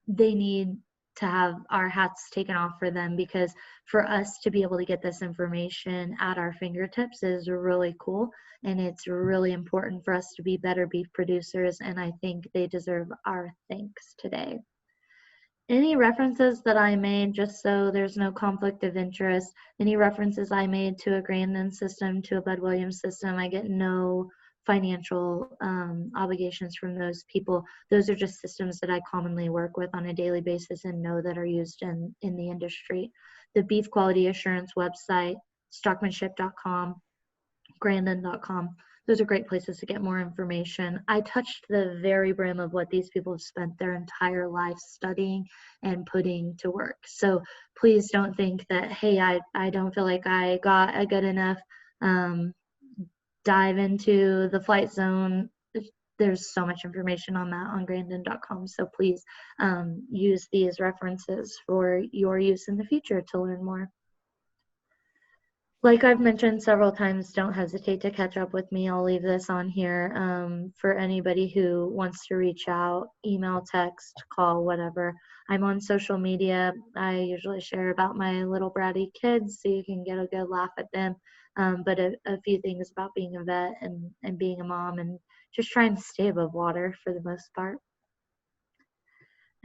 They need to have our hats taken off for them, because for us to be able to get this information at our fingertips is really cool, and it's really important for us to be better beef producers, and I think they deserve our thanks today. Any references that I made, just so there's no conflict of interest, any references I made to a Grandin system, to a Bud Williams system, I get no financial obligations from those people. Those are just systems that I commonly work with on a daily basis and know that are used in the industry. The Beef Quality Assurance website, stockmanship.com, grandin.com, those are great places to get more information. I touched the very brim of what these people have spent their entire life studying and putting to work. So please don't think that, hey, I don't feel like I got a good enough dive into the flight zone. There's so much information on that on grandin.com. So please use these references for your use in the future to learn more. Like I've mentioned several times, don't hesitate to catch up with me. I'll leave this on here for anybody who wants to reach out, email, text, call, whatever. I'm on social media. I usually share about my little bratty kids so you can get a good laugh at them. But a few things about being a vet and being a mom, and just trying to stay above water for the most part.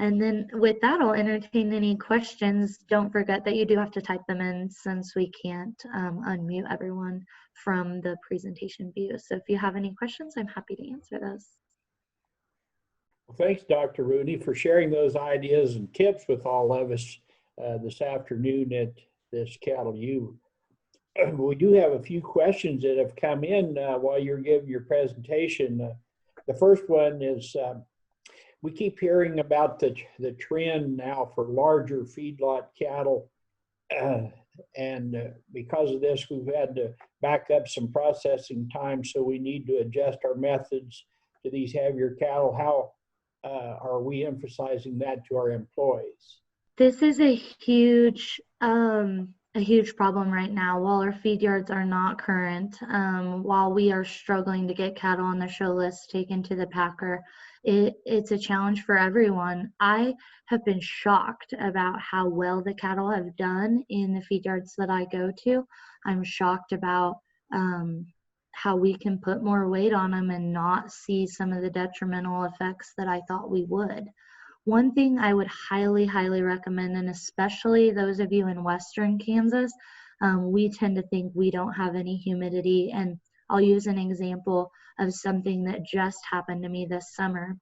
And then with that, I'll entertain any questions. Don't forget that you do have to type them in, since we can't unmute everyone from the presentation view. So if you have any questions, I'm happy to answer those. Well, thanks, Dr. Rooney, for sharing those ideas and tips with all of us this afternoon at this Cattle U. We do have a few questions that have come in while you're giving your presentation. The first one is, we keep hearing about the trend now for larger feedlot cattle. And because of this, we've had to back up some processing time, so we need to adjust our methods to these heavier cattle. How are we emphasizing that to our employees? This is a huge problem right now. While our feed yards are not current, while we are struggling to get cattle on the show list taken to the packer, it's a challenge for everyone. I have been shocked about how well the cattle have done in the feed yards that I go to. I'm shocked about how we can put more weight on them and not see some of the detrimental effects that I thought we would. One thing I would highly, highly recommend, and especially those of you in Western Kansas, we tend to think we don't have any humidity. And I'll use an example of something that just happened to me this summer.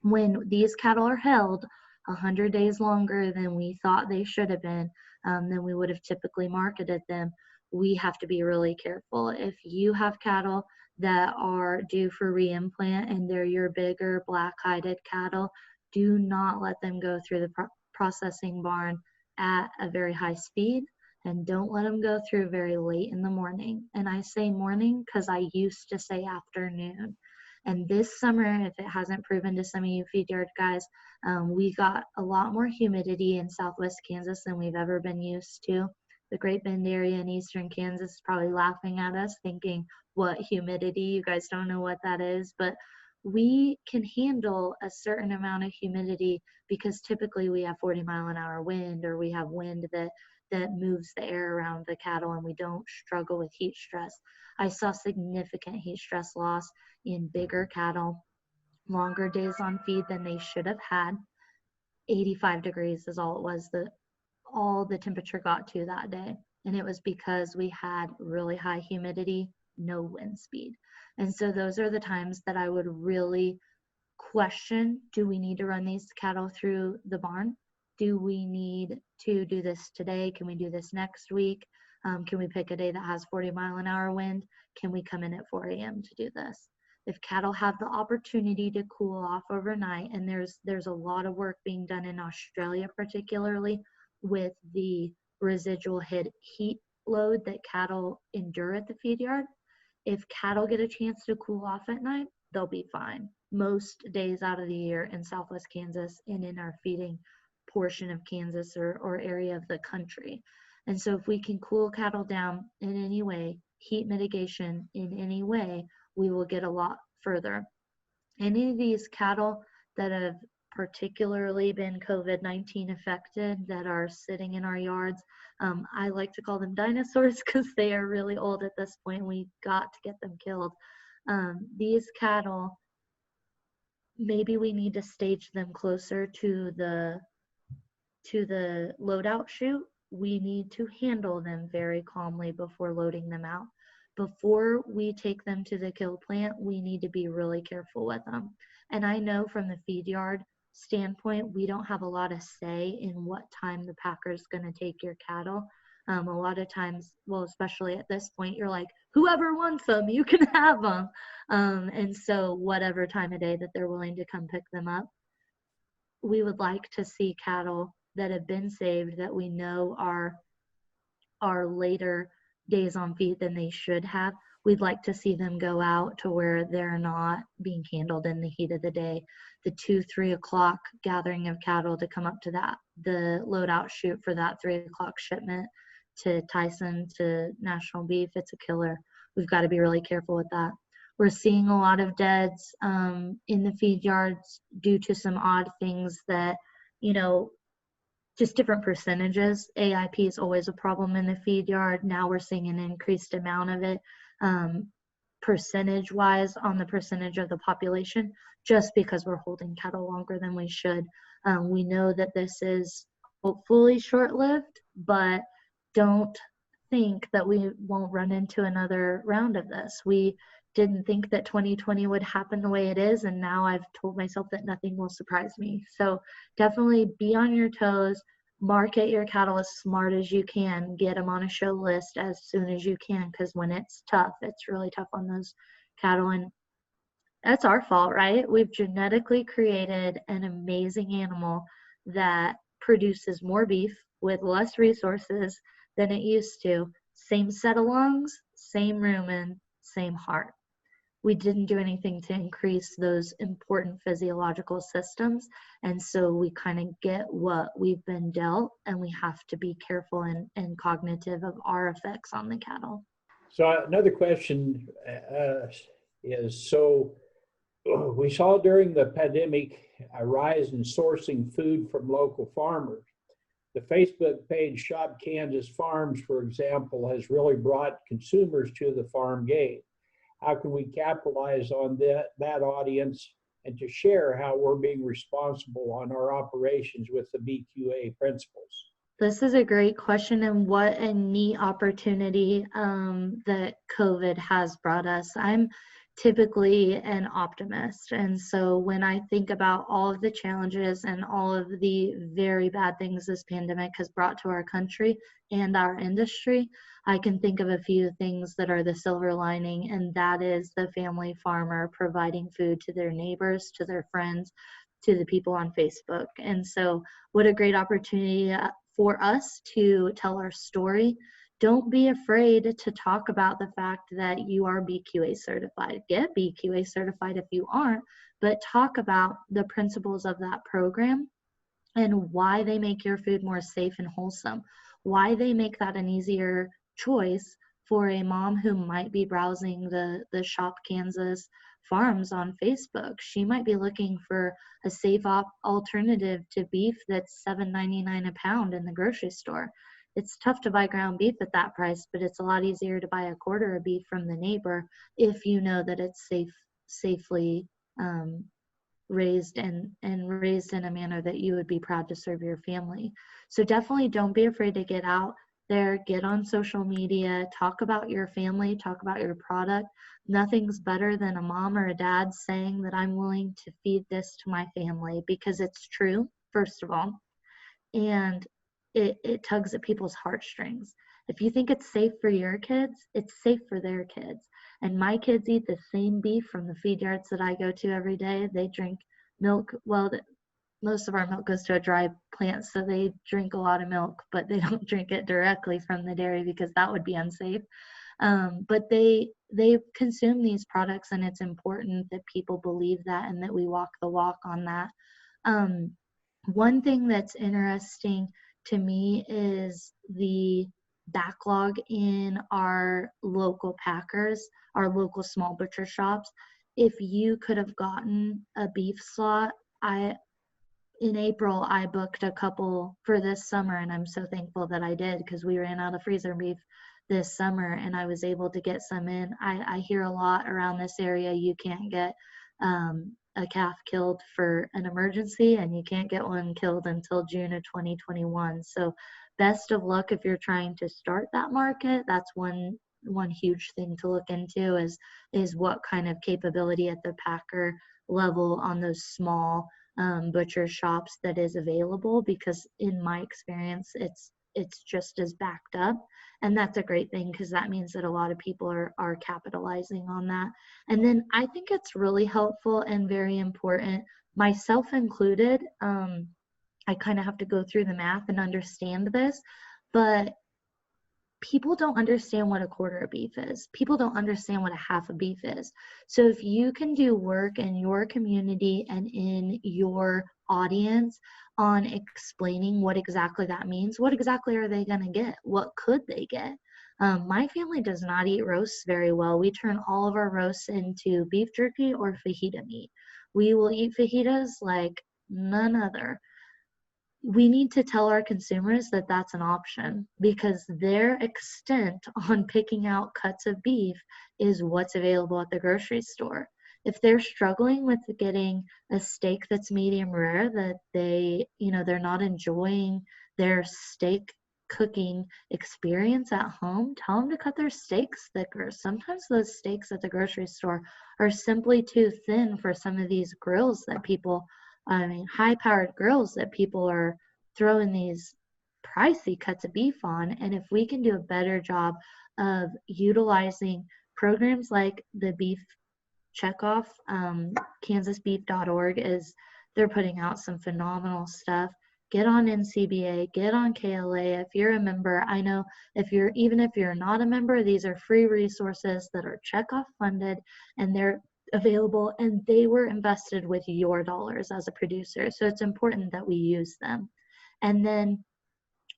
When these cattle are held 100 days longer than we thought they should have been, than we would have typically marketed them, we have to be really careful. If you have cattle that are due for reimplant and they're your bigger black-hided cattle, do not let them go through the processing barn at a very high speed, and don't let them go through very late in the morning. And I say morning because I used to say afternoon. And this summer, if it hasn't proven to some of you feed yard guys, we got a lot more humidity in Southwest Kansas than we've ever been used to. The Great Bend area in Eastern Kansas is probably laughing at us, thinking, what humidity? You guys don't know what that is. But we can handle a certain amount of humidity because typically we have 40-mile-an-hour wind, or we have wind that moves the air around the cattle, and we don't struggle with heat stress. I saw significant heat stress loss in bigger cattle, longer days on feed than they should have had. 85 degrees is all it was, all the temperature got to that day. And it was because we had really high humidity, no wind speed. And so those are the times that I would really question, do we need to run these cattle through the barn? Do we need to do this today? Can we do this next week? Can we pick a day that has 40-mile-an-hour wind? Can we come in at 4 a.m. to do this? If cattle have the opportunity to cool off overnight, and there's a lot of work being done in Australia, particularly with the residual heat load that cattle endure at the feed yard. If cattle get a chance to cool off at night, they'll be fine. Most days out of the year in Southwest Kansas and in our feeding portion of Kansas or area of the country. And so if we can cool cattle down in any way, heat mitigation in any way, we will get a lot further. Any of these cattle that have particularly been COVID-19 affected that are sitting in our yards, I like to call them dinosaurs because they are really old at this point. We got to get them killed. These cattle, maybe we need to stage them closer to the loadout chute. We need to handle them very calmly before loading them out. Before we take them to the kill plant, we need to be really careful with them. And I know from the feed yard standpoint, we don't have a lot of say in what time the packer's going to take your cattle. A lot of times, well, especially at this point, you're like, whoever wants them, you can have them. And so whatever time of day that they're willing to come pick them up, we would like to see cattle that have been saved that we know are later days on feed than they should have. We'd like to see them go out to where they're not being handled in the heat of the day. The 2-3 o'clock gathering of cattle to come up to that, the loadout chute for that 3 o'clock shipment to Tyson, to National Beef, it's a killer. We've got to be really careful with that. We're seeing a lot of deads in the feed yards due to some odd things that, just different percentages. AIP is always a problem in the feed yard. Now we're seeing an increased amount of it, percentage-wise on the percentage of the population, just because we're holding cattle longer than we should. We know that this is hopefully short-lived, but don't think that we won't run into another round of this. We didn't think that 2020 would happen the way it is, and now I've told myself that nothing will surprise me. So definitely be on your toes, market your cattle as smart as you can, get them on a show list as soon as you can, because when it's tough, it's really tough on those cattle. And that's our fault, right? We've genetically created an amazing animal that produces more beef with less resources than it used to. Same set of lungs, same rumen, same heart. We didn't do anything to increase those important physiological systems. And so we kind of get what we've been dealt, and we have to be careful and cognitive of our effects on the cattle. So another question is, so we saw during the pandemic a rise in sourcing food from local farmers. The Facebook page Shop Kansas Farms, for example, has really brought consumers to the farm gate. How can we capitalize on that audience and to share how we're being responsible on our operations with the BQA principles? This is a great question, and what a neat opportunity that COVID has brought us. I'm typically an optimist, and so when I think about all of the challenges and all of the very bad things this pandemic has brought to our country and our industry, I can think of a few things that are the silver lining, and that is the family farmer providing food to their neighbors, to their friends, to the people on Facebook. And so what a great opportunity for us to tell our story. Don't be afraid to talk about the fact that you are BQA certified. Get BQA certified if you aren't, but talk about the principles of that program and why they make your food more safe and wholesome, why they make that an easier choice for a mom who might be browsing the Shop Kansas Farms on Facebook. She might be looking for a safe alternative to beef that's $7.99 a pound in the grocery store. It's tough to buy ground beef at that price, but it's a lot easier to buy a quarter of beef from the neighbor if you know that it's safely raised and raised in a manner that you would be proud to serve your family. So definitely don't be afraid to get out there, get on social media, talk about your family, talk about your product. Nothing's better than a mom or a dad saying that I'm willing to feed this to my family, because it's true, first of all, and it tugs at people's heartstrings. If you think it's safe for your kids, it's safe for their kids. And my kids eat the same beef from the feed yards that I go to every day. They drink milk. Well, most of our milk goes to a dry plant, so they drink a lot of milk, but they don't drink it directly from the dairy because that would be unsafe. But they consume these products, and it's important that people believe that and that we walk the walk on that. One thing that's interesting to me is the backlog in our local packers, our local small butcher shops. If you could have gotten a beef slot, in April, I booked a couple for this summer, and I'm so thankful that I did, because we ran out of freezer beef this summer and I was able to get some in. I hear a lot around this area, you can't get a calf killed for an emergency, and you can't get one killed until June of 2021. So best of luck if you're trying to start that market. That's one huge thing to look into is what kind of capability at the packer level on those small butcher shops that is available, because in my experience it's just as backed up, and that's a great thing, because that means that a lot of people are capitalizing on that. And then I think it's really helpful and very important, myself included. I kind of have to go through the math and understand this, but people don't understand what a quarter of beef is. People don't understand what a half a beef is. So if you can do work in your community and in your audience on explaining what exactly that means, what exactly are they going to get? What could they get? My family does not eat roasts very well. We turn all of our roasts into beef jerky or fajita meat. We will eat fajitas like none other. We need to tell our consumers that that's an option, because their extent on picking out cuts of beef is what's available at the grocery store. If they're struggling with getting a steak that's medium rare, that they're not enjoying their steak cooking experience at home, tell them to cut their steaks thicker. Sometimes those steaks at the grocery store are simply too thin for some of these grills that people, high-powered grills that people are throwing these pricey cuts of beef on. And if we can do a better job of utilizing programs like the Beef Checkoff, kansasbeef.org they're putting out some phenomenal stuff. Get on NCBA, get on KLA. If you're a member, I know even if you're not a member, these are free resources that are checkoff funded, and they're available, and they were invested with your dollars as a producer. So it's important that we use them. And then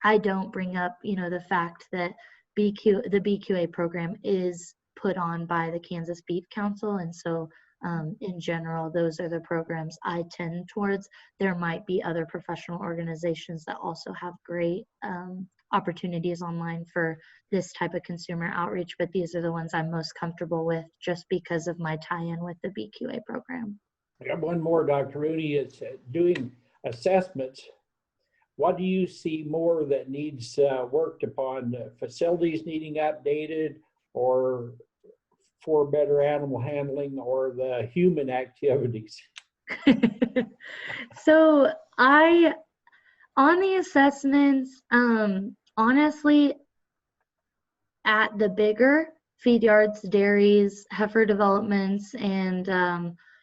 I don't bring up, the fact that the BQA program is put on by the Kansas Beef Council. And so in general, those are the programs I tend towards. There might be other professional organizations that also have great opportunities online for this type of consumer outreach, but these are the ones I'm most comfortable with just because of my tie-in with the BQA program. I got one more, Dr. Rooney. It's doing assessments. What do you see more that needs worked upon? Facilities needing updated, or for better animal handling, or the human activities? So on the assessments, honestly, at the bigger feed yards, dairies, heifer developments, and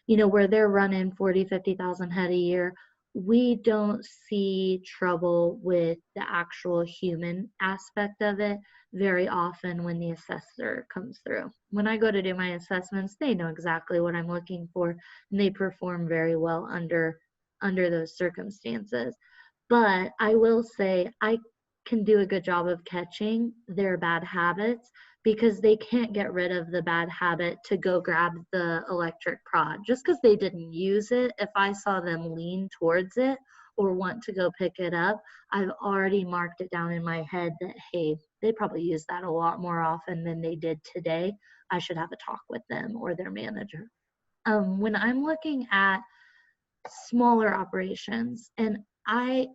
where they're running 40, 50,000 head a year, we don't see trouble with the actual human aspect of it very often when the assessor comes through. When I go to do my assessments, they know exactly what I'm looking for, and they perform very well under those circumstances. But I will say I can do a good job of catching their bad habits, because they can't get rid of the bad habit to go grab the electric prod. Just because they didn't use it, if I saw them lean towards it or want to go pick it up, I've already marked it down in my head that, hey, they probably use that a lot more often than they did today. I should have a talk with them or their manager. When I'm looking at smaller operations, and I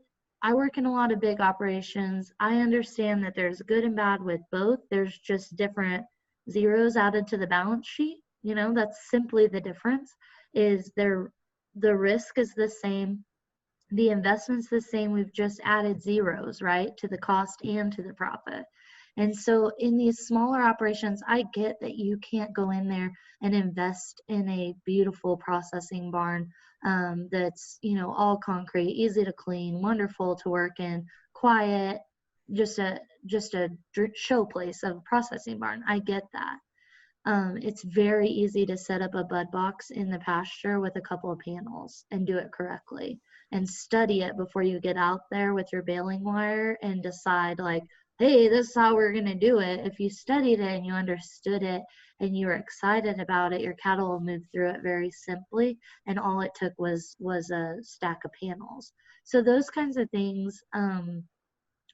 work in a lot of big operations, I understand that there's good and bad with both. There's just different zeros added to the balance sheet. That's simply the difference. Is the risk is the same, the investment's the same. We've just added zeros, right, to the cost and to the profit. And so in these smaller operations, I get that you can't go in there and invest in a beautiful processing barn that's, all concrete, easy to clean, wonderful to work in, quiet, just a show place of a processing barn. I get that. It's very easy to set up a bud box in the pasture with a couple of panels and do it correctly. and study it before you get out there with your baling wire and decide like, hey, this is how we're going to do it. If you studied it and you understood it and you were excited about it, your cattle will move through it very simply. And all it took was a stack of panels. So those kinds of things,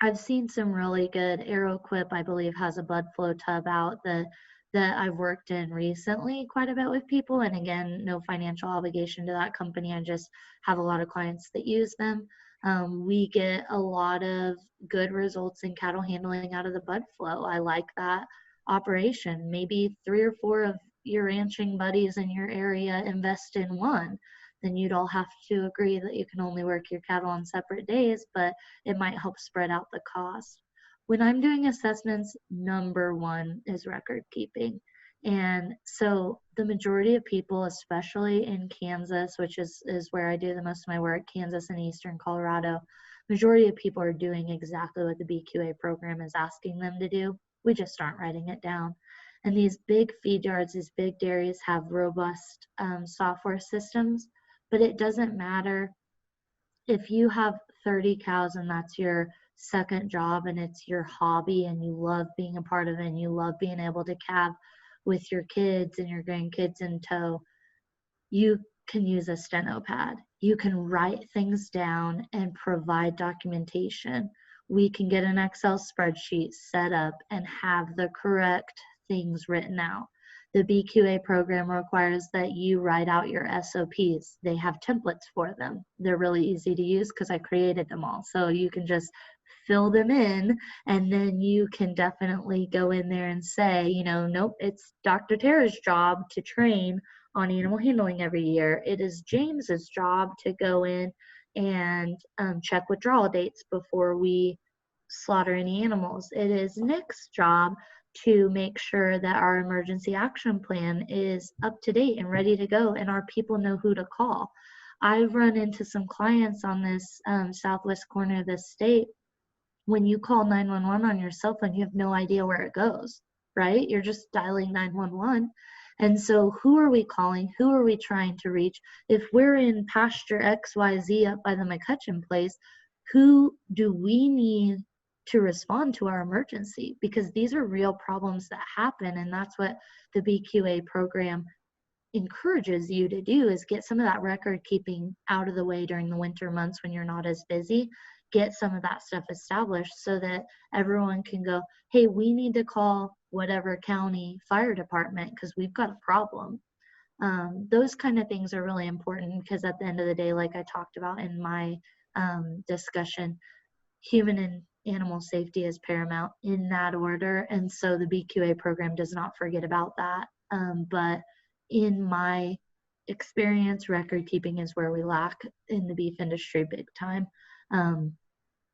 I've seen some really good. AeroQuip, I believe, has a bud flow tub out that I've worked in recently quite a bit with people. And again, no financial obligation to that company. I just have a lot of clients that use them. We get a lot of good results in cattle handling out of the bud flow. I like that operation. Maybe 3 or 4 of your ranching buddies in your area invest in one. Then you'd all have to agree that you can only work your cattle on separate days, but it might help spread out the cost. When I'm doing assessments, number one is record keeping. And so the majority of people, especially in Kansas, which is where I do the most of my work, Kansas and Eastern Colorado, majority of people are doing exactly what the BQA program is asking them to do. We just aren't writing it down. And these big feed yards, these big dairies have robust software systems, but it doesn't matter if you have 30 cows and that's your second job and it's your hobby and you love being a part of it and you love being able to calve with your kids and your grandkids in tow. You can use a steno pad. You can write things down and provide documentation. We can get an Excel spreadsheet set up and have the correct things written out. The BQA program requires that you write out your SOPs. They have templates for them. They're really easy to use because I created them all. So you can just fill them in, and then you can definitely go in there and say, you know, nope, it's Dr. Tera's job to train on animal handling every year. It is James's job to go in and check withdrawal dates before we slaughter any animals. It is Nick's job to make sure that our emergency action plan is up to date and ready to go, and our people know who to call. I've run into some clients on this southwest corner of the state. When you call 911 on your cell phone, you have no idea where it goes, right? You're just dialing 911. And so who are we calling? Who are we trying to reach? If we're in pasture XYZ up by the McCutcheon place, who do we need to respond to our emergency? Because these are real problems that happen, and that's what the BQA program encourages you to do, is get some of that record keeping out of the way during the winter months when you're not as busy. Get some of that stuff established so that everyone can go, hey, we need to call whatever county fire department because we've got a problem. Those kind of things are really important because at the end of the day, like I talked about in my discussion, human and animal safety is paramount in that order. And so the BQA program does not forget about that. But in my experience, record keeping is where we lack in the beef industry big time.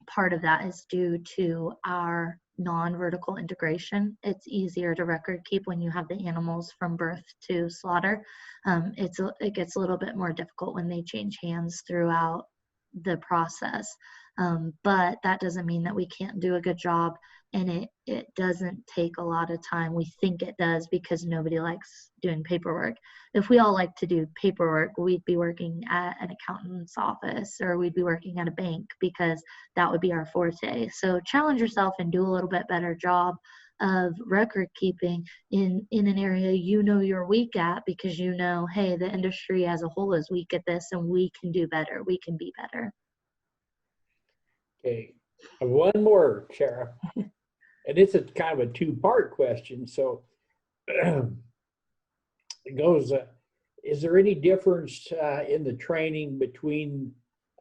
Part of that is due to our non-vertical integration. It's easier to record keep when you have the animals from birth to slaughter. It gets a little bit more difficult when they change hands throughout the process. But that doesn't mean that we can't do a good job, and it doesn't take a lot of time. We think it does because nobody likes doing paperwork. If we all like to do paperwork, we'd be working at an accountant's office or we'd be working at a bank because that would be our forte. So challenge yourself and do a little bit better job of record keeping in an area you know you're weak at, because you know, hey, the industry as a whole is weak at this and we can do better. We can be better. Okay, one more, Tera, and it's a kind of a two-part question. So it goes, is there any difference in the training between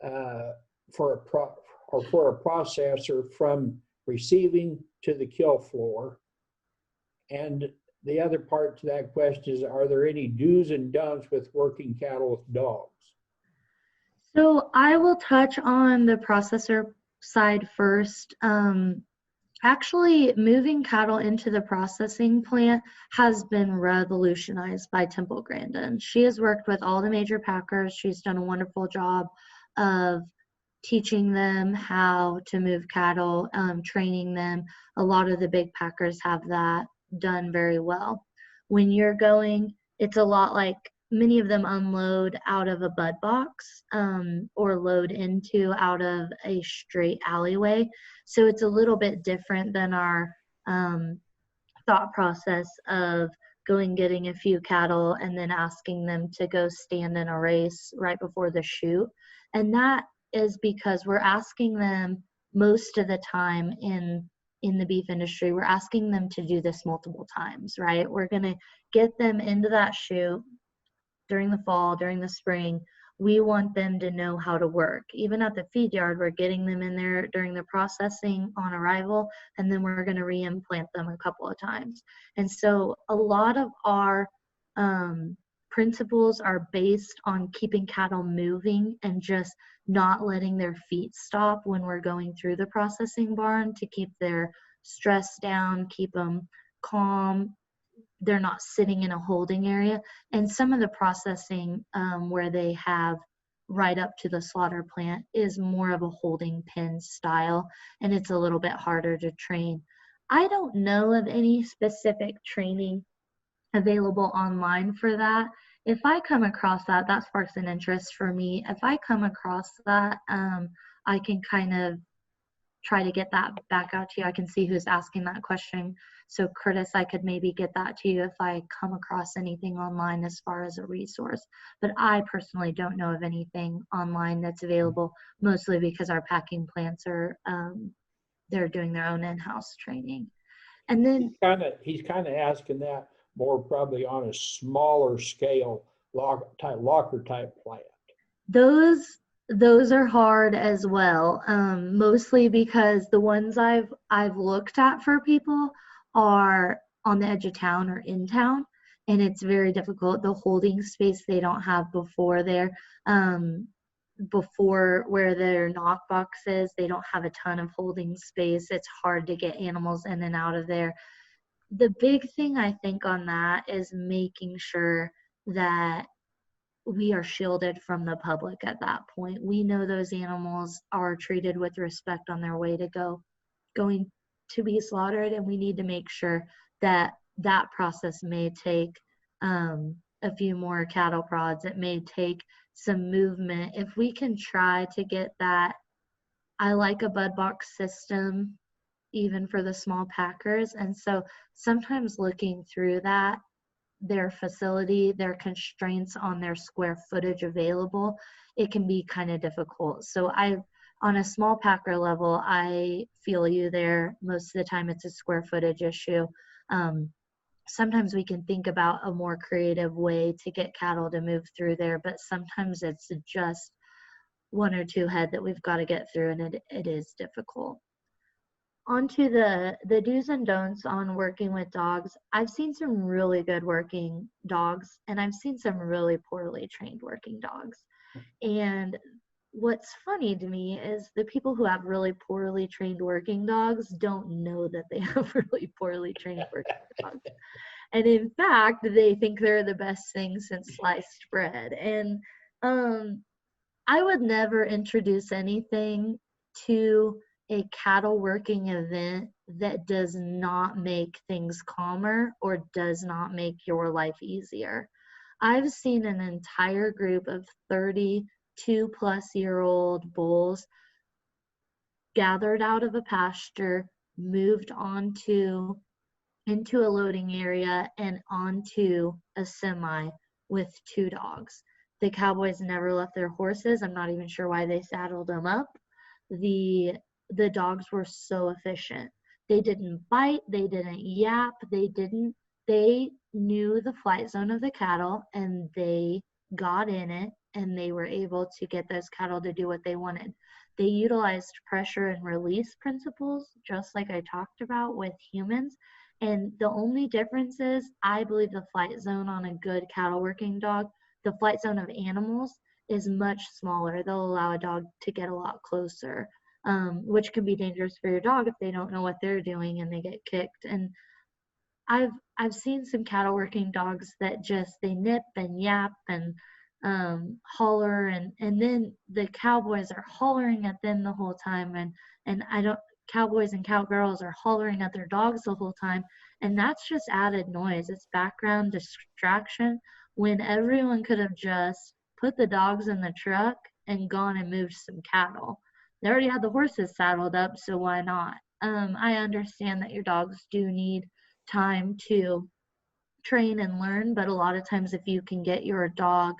for a processor from receiving to the kill floor? And the other part to that question is, are there any do's and don'ts with working cattle with dogs? So I will touch on the processor side first. Actually, moving cattle into the processing plant has been revolutionized by Temple Grandin. She has worked with all the major packers. She's done a wonderful job of teaching them how to move cattle, training them. A lot of the big packers have that done very well. When you're going, it's a lot like many of them unload out of a bud box or load into out of a straight alleyway. So it's a little bit different than our thought process of going getting a few cattle and then asking them to go stand in a race right before the shoot. And that is because we're asking them most of the time in the beef industry, we're asking them to do this multiple times, right? We're going to get them into that shoot during the fall, during the spring. We want them to know how to work. Even at the feed yard, we're getting them in there during the processing on arrival, and then we're going to re-implant them a couple of times. And so a lot of our principles are based on keeping cattle moving and just not letting their feet stop when we're going through the processing barn, to keep their stress down, keep them calm. They're not sitting in a holding area. And some of the processing where they have right up to the slaughter plant is more of a holding pen style, and it's a little bit harder to train. I don't know of any specific training available online for that. If I come across that, that sparks an interest for me. If I come across that, I can kind of try to get that back out to you. I can see who's asking that question. So Curtis, I could maybe get that to you if I come across anything online as far as a resource. But I personally don't know of anything online that's available, mostly because our packing plants are, they're doing their own in-house training. And then he's kind of asking that more probably on a smaller scale, locker type plant. Those are hard as well, mostly because the ones I've looked at for people are on the edge of town or in town, and it's very difficult. The holding space they don't have before there, before where their knock box is, they don't have a ton of holding space. It's hard to get animals in and out of there. The big thing I think on that is making sure that we are shielded from the public at that point. We know those animals are treated with respect on their way to going to be slaughtered, and we need to make sure that that process may take a few more cattle prods. It may take some movement. If we can try to get that, I like a bud box system even for the small packers. And so sometimes looking through that, their facility, their constraints on their square footage available, it can be kind of difficult. So on a small packer level, I feel you there. Most of the time it's a square footage issue. Sometimes we can think about a more creative way to get cattle to move through there, but sometimes it's just one or two head that we've got to get through, and it is difficult. Onto the do's and don'ts on working with dogs. I've seen some really good working dogs, and I've seen some really poorly trained working dogs. And what's funny to me is the people who have really poorly trained working dogs don't know that they have really poorly trained working dogs. And in fact, they think they're the best thing since sliced bread. And I would never introduce anything to a cattle working event that does not make things calmer or does not make your life easier. I've seen an entire group of 32-plus-year-old bulls gathered out of a pasture, moved into a loading area and onto a semi with two dogs. The cowboys never left their horses. I'm not even sure why they saddled them up. The dogs were so efficient. They didn't bite, they didn't yap, they knew the flight zone of the cattle, and they got in it, and they were able to get those cattle to do what they wanted. They utilized pressure and release principles, just like I talked about with humans. And the only difference is, I believe the flight zone on a good cattle working dog, the flight zone of animals is much smaller. They'll allow a dog to get a lot closer. Which can be dangerous for your dog if they don't know what they're doing and they get kicked. And I've seen some cattle working dogs that just, they nip and yap and holler, and then the cowboys are hollering at them the whole time, and cowboys and cowgirls are hollering at their dogs the whole time, and that's just added noise. It's background distraction when everyone could have just put the dogs in the truck and gone and moved some cattle. They already had the horses saddled up, so why not? I understand that your dogs do need time to train and learn, but a lot of times if you can get your dog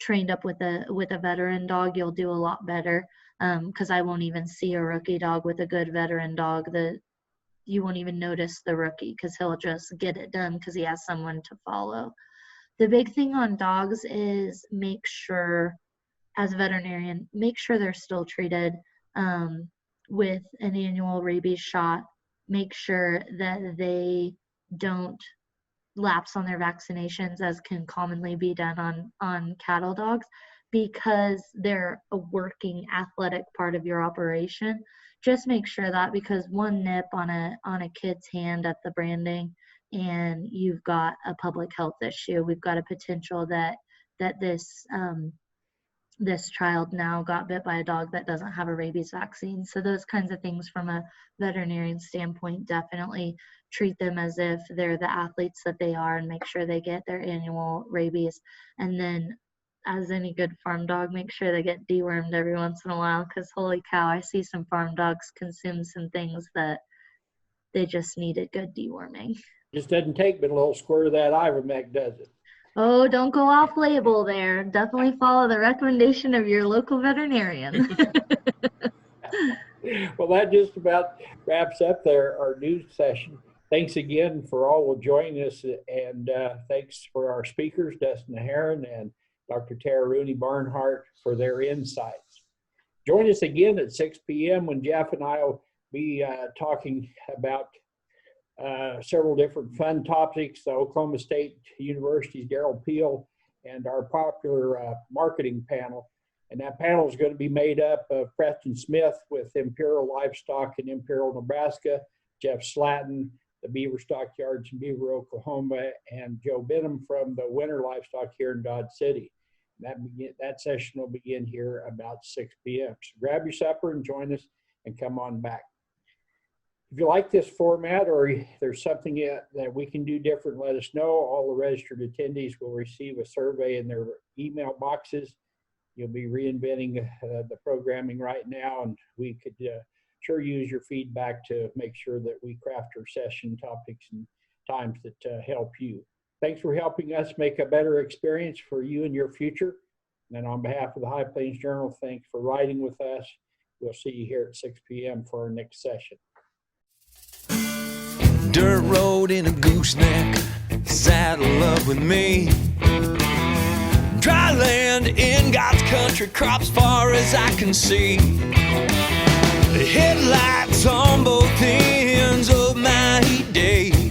trained up with a veteran dog, you'll do a lot better. Because I won't even see a rookie dog with a good veteran dog. You won't even notice the rookie because he'll just get it done because he has someone to follow. The big thing on dogs is make sure, as a veterinarian, make sure they're still treated with an annual rabies shot. Make sure that they don't lapse on their vaccinations, as can commonly be done on cattle dogs, because they're a working athletic part of your operation. Just make sure that, because one nip on a kid's hand at the branding and you've got a public health issue. We've got a potential that this child now got bit by a dog that doesn't have a rabies vaccine. So those kinds of things from a veterinarian standpoint, definitely treat them as if they're the athletes that they are and make sure they get their annual rabies. And then, as any good farm dog, make sure they get dewormed every once in a while, because holy cow, I see some farm dogs consume some things that they just need a good deworming. Just doesn't take but a little squirt of that Ivermectin, does it? Oh, don't go off label there. Definitely follow the recommendation of your local veterinarian. Well, that just about wraps up our news session. Thanks again for all joining us, and thanks for our speakers, Dustin Aherin and Dr. Tera Rooney Barnhardt, for their insights. Join us again at 6 p.m. when Jeff and I will be talking about several different fun topics, the Oklahoma State University's Darrell Peel, and our popular marketing panel. And that panel is going to be made up of Preston Smith with Imperial Livestock in Imperial, Nebraska, Jeff Slatton, the Beaver Stockyards in Beaver, Oklahoma, and Joe Benham from the Winter Livestock here in Dodge City. That session will begin here about 6 p.m. So grab your supper and join us and come on back. If you like this format, or there's something that we can do different, let us know. All the registered attendees will receive a survey in their email boxes. You'll be reinventing the programming right now, and we could sure use your feedback to make sure that we craft our session topics and times that help you. Thanks for helping us make a better experience for you and your future. And on behalf of the High Plains Journal, thanks for writing with us. We'll see you here at 6 p.m. for our next session. Dirt road in a gooseneck, saddle up with me. Dry land in God's country, crops far as I can see. The headlights on both ends of my heat day.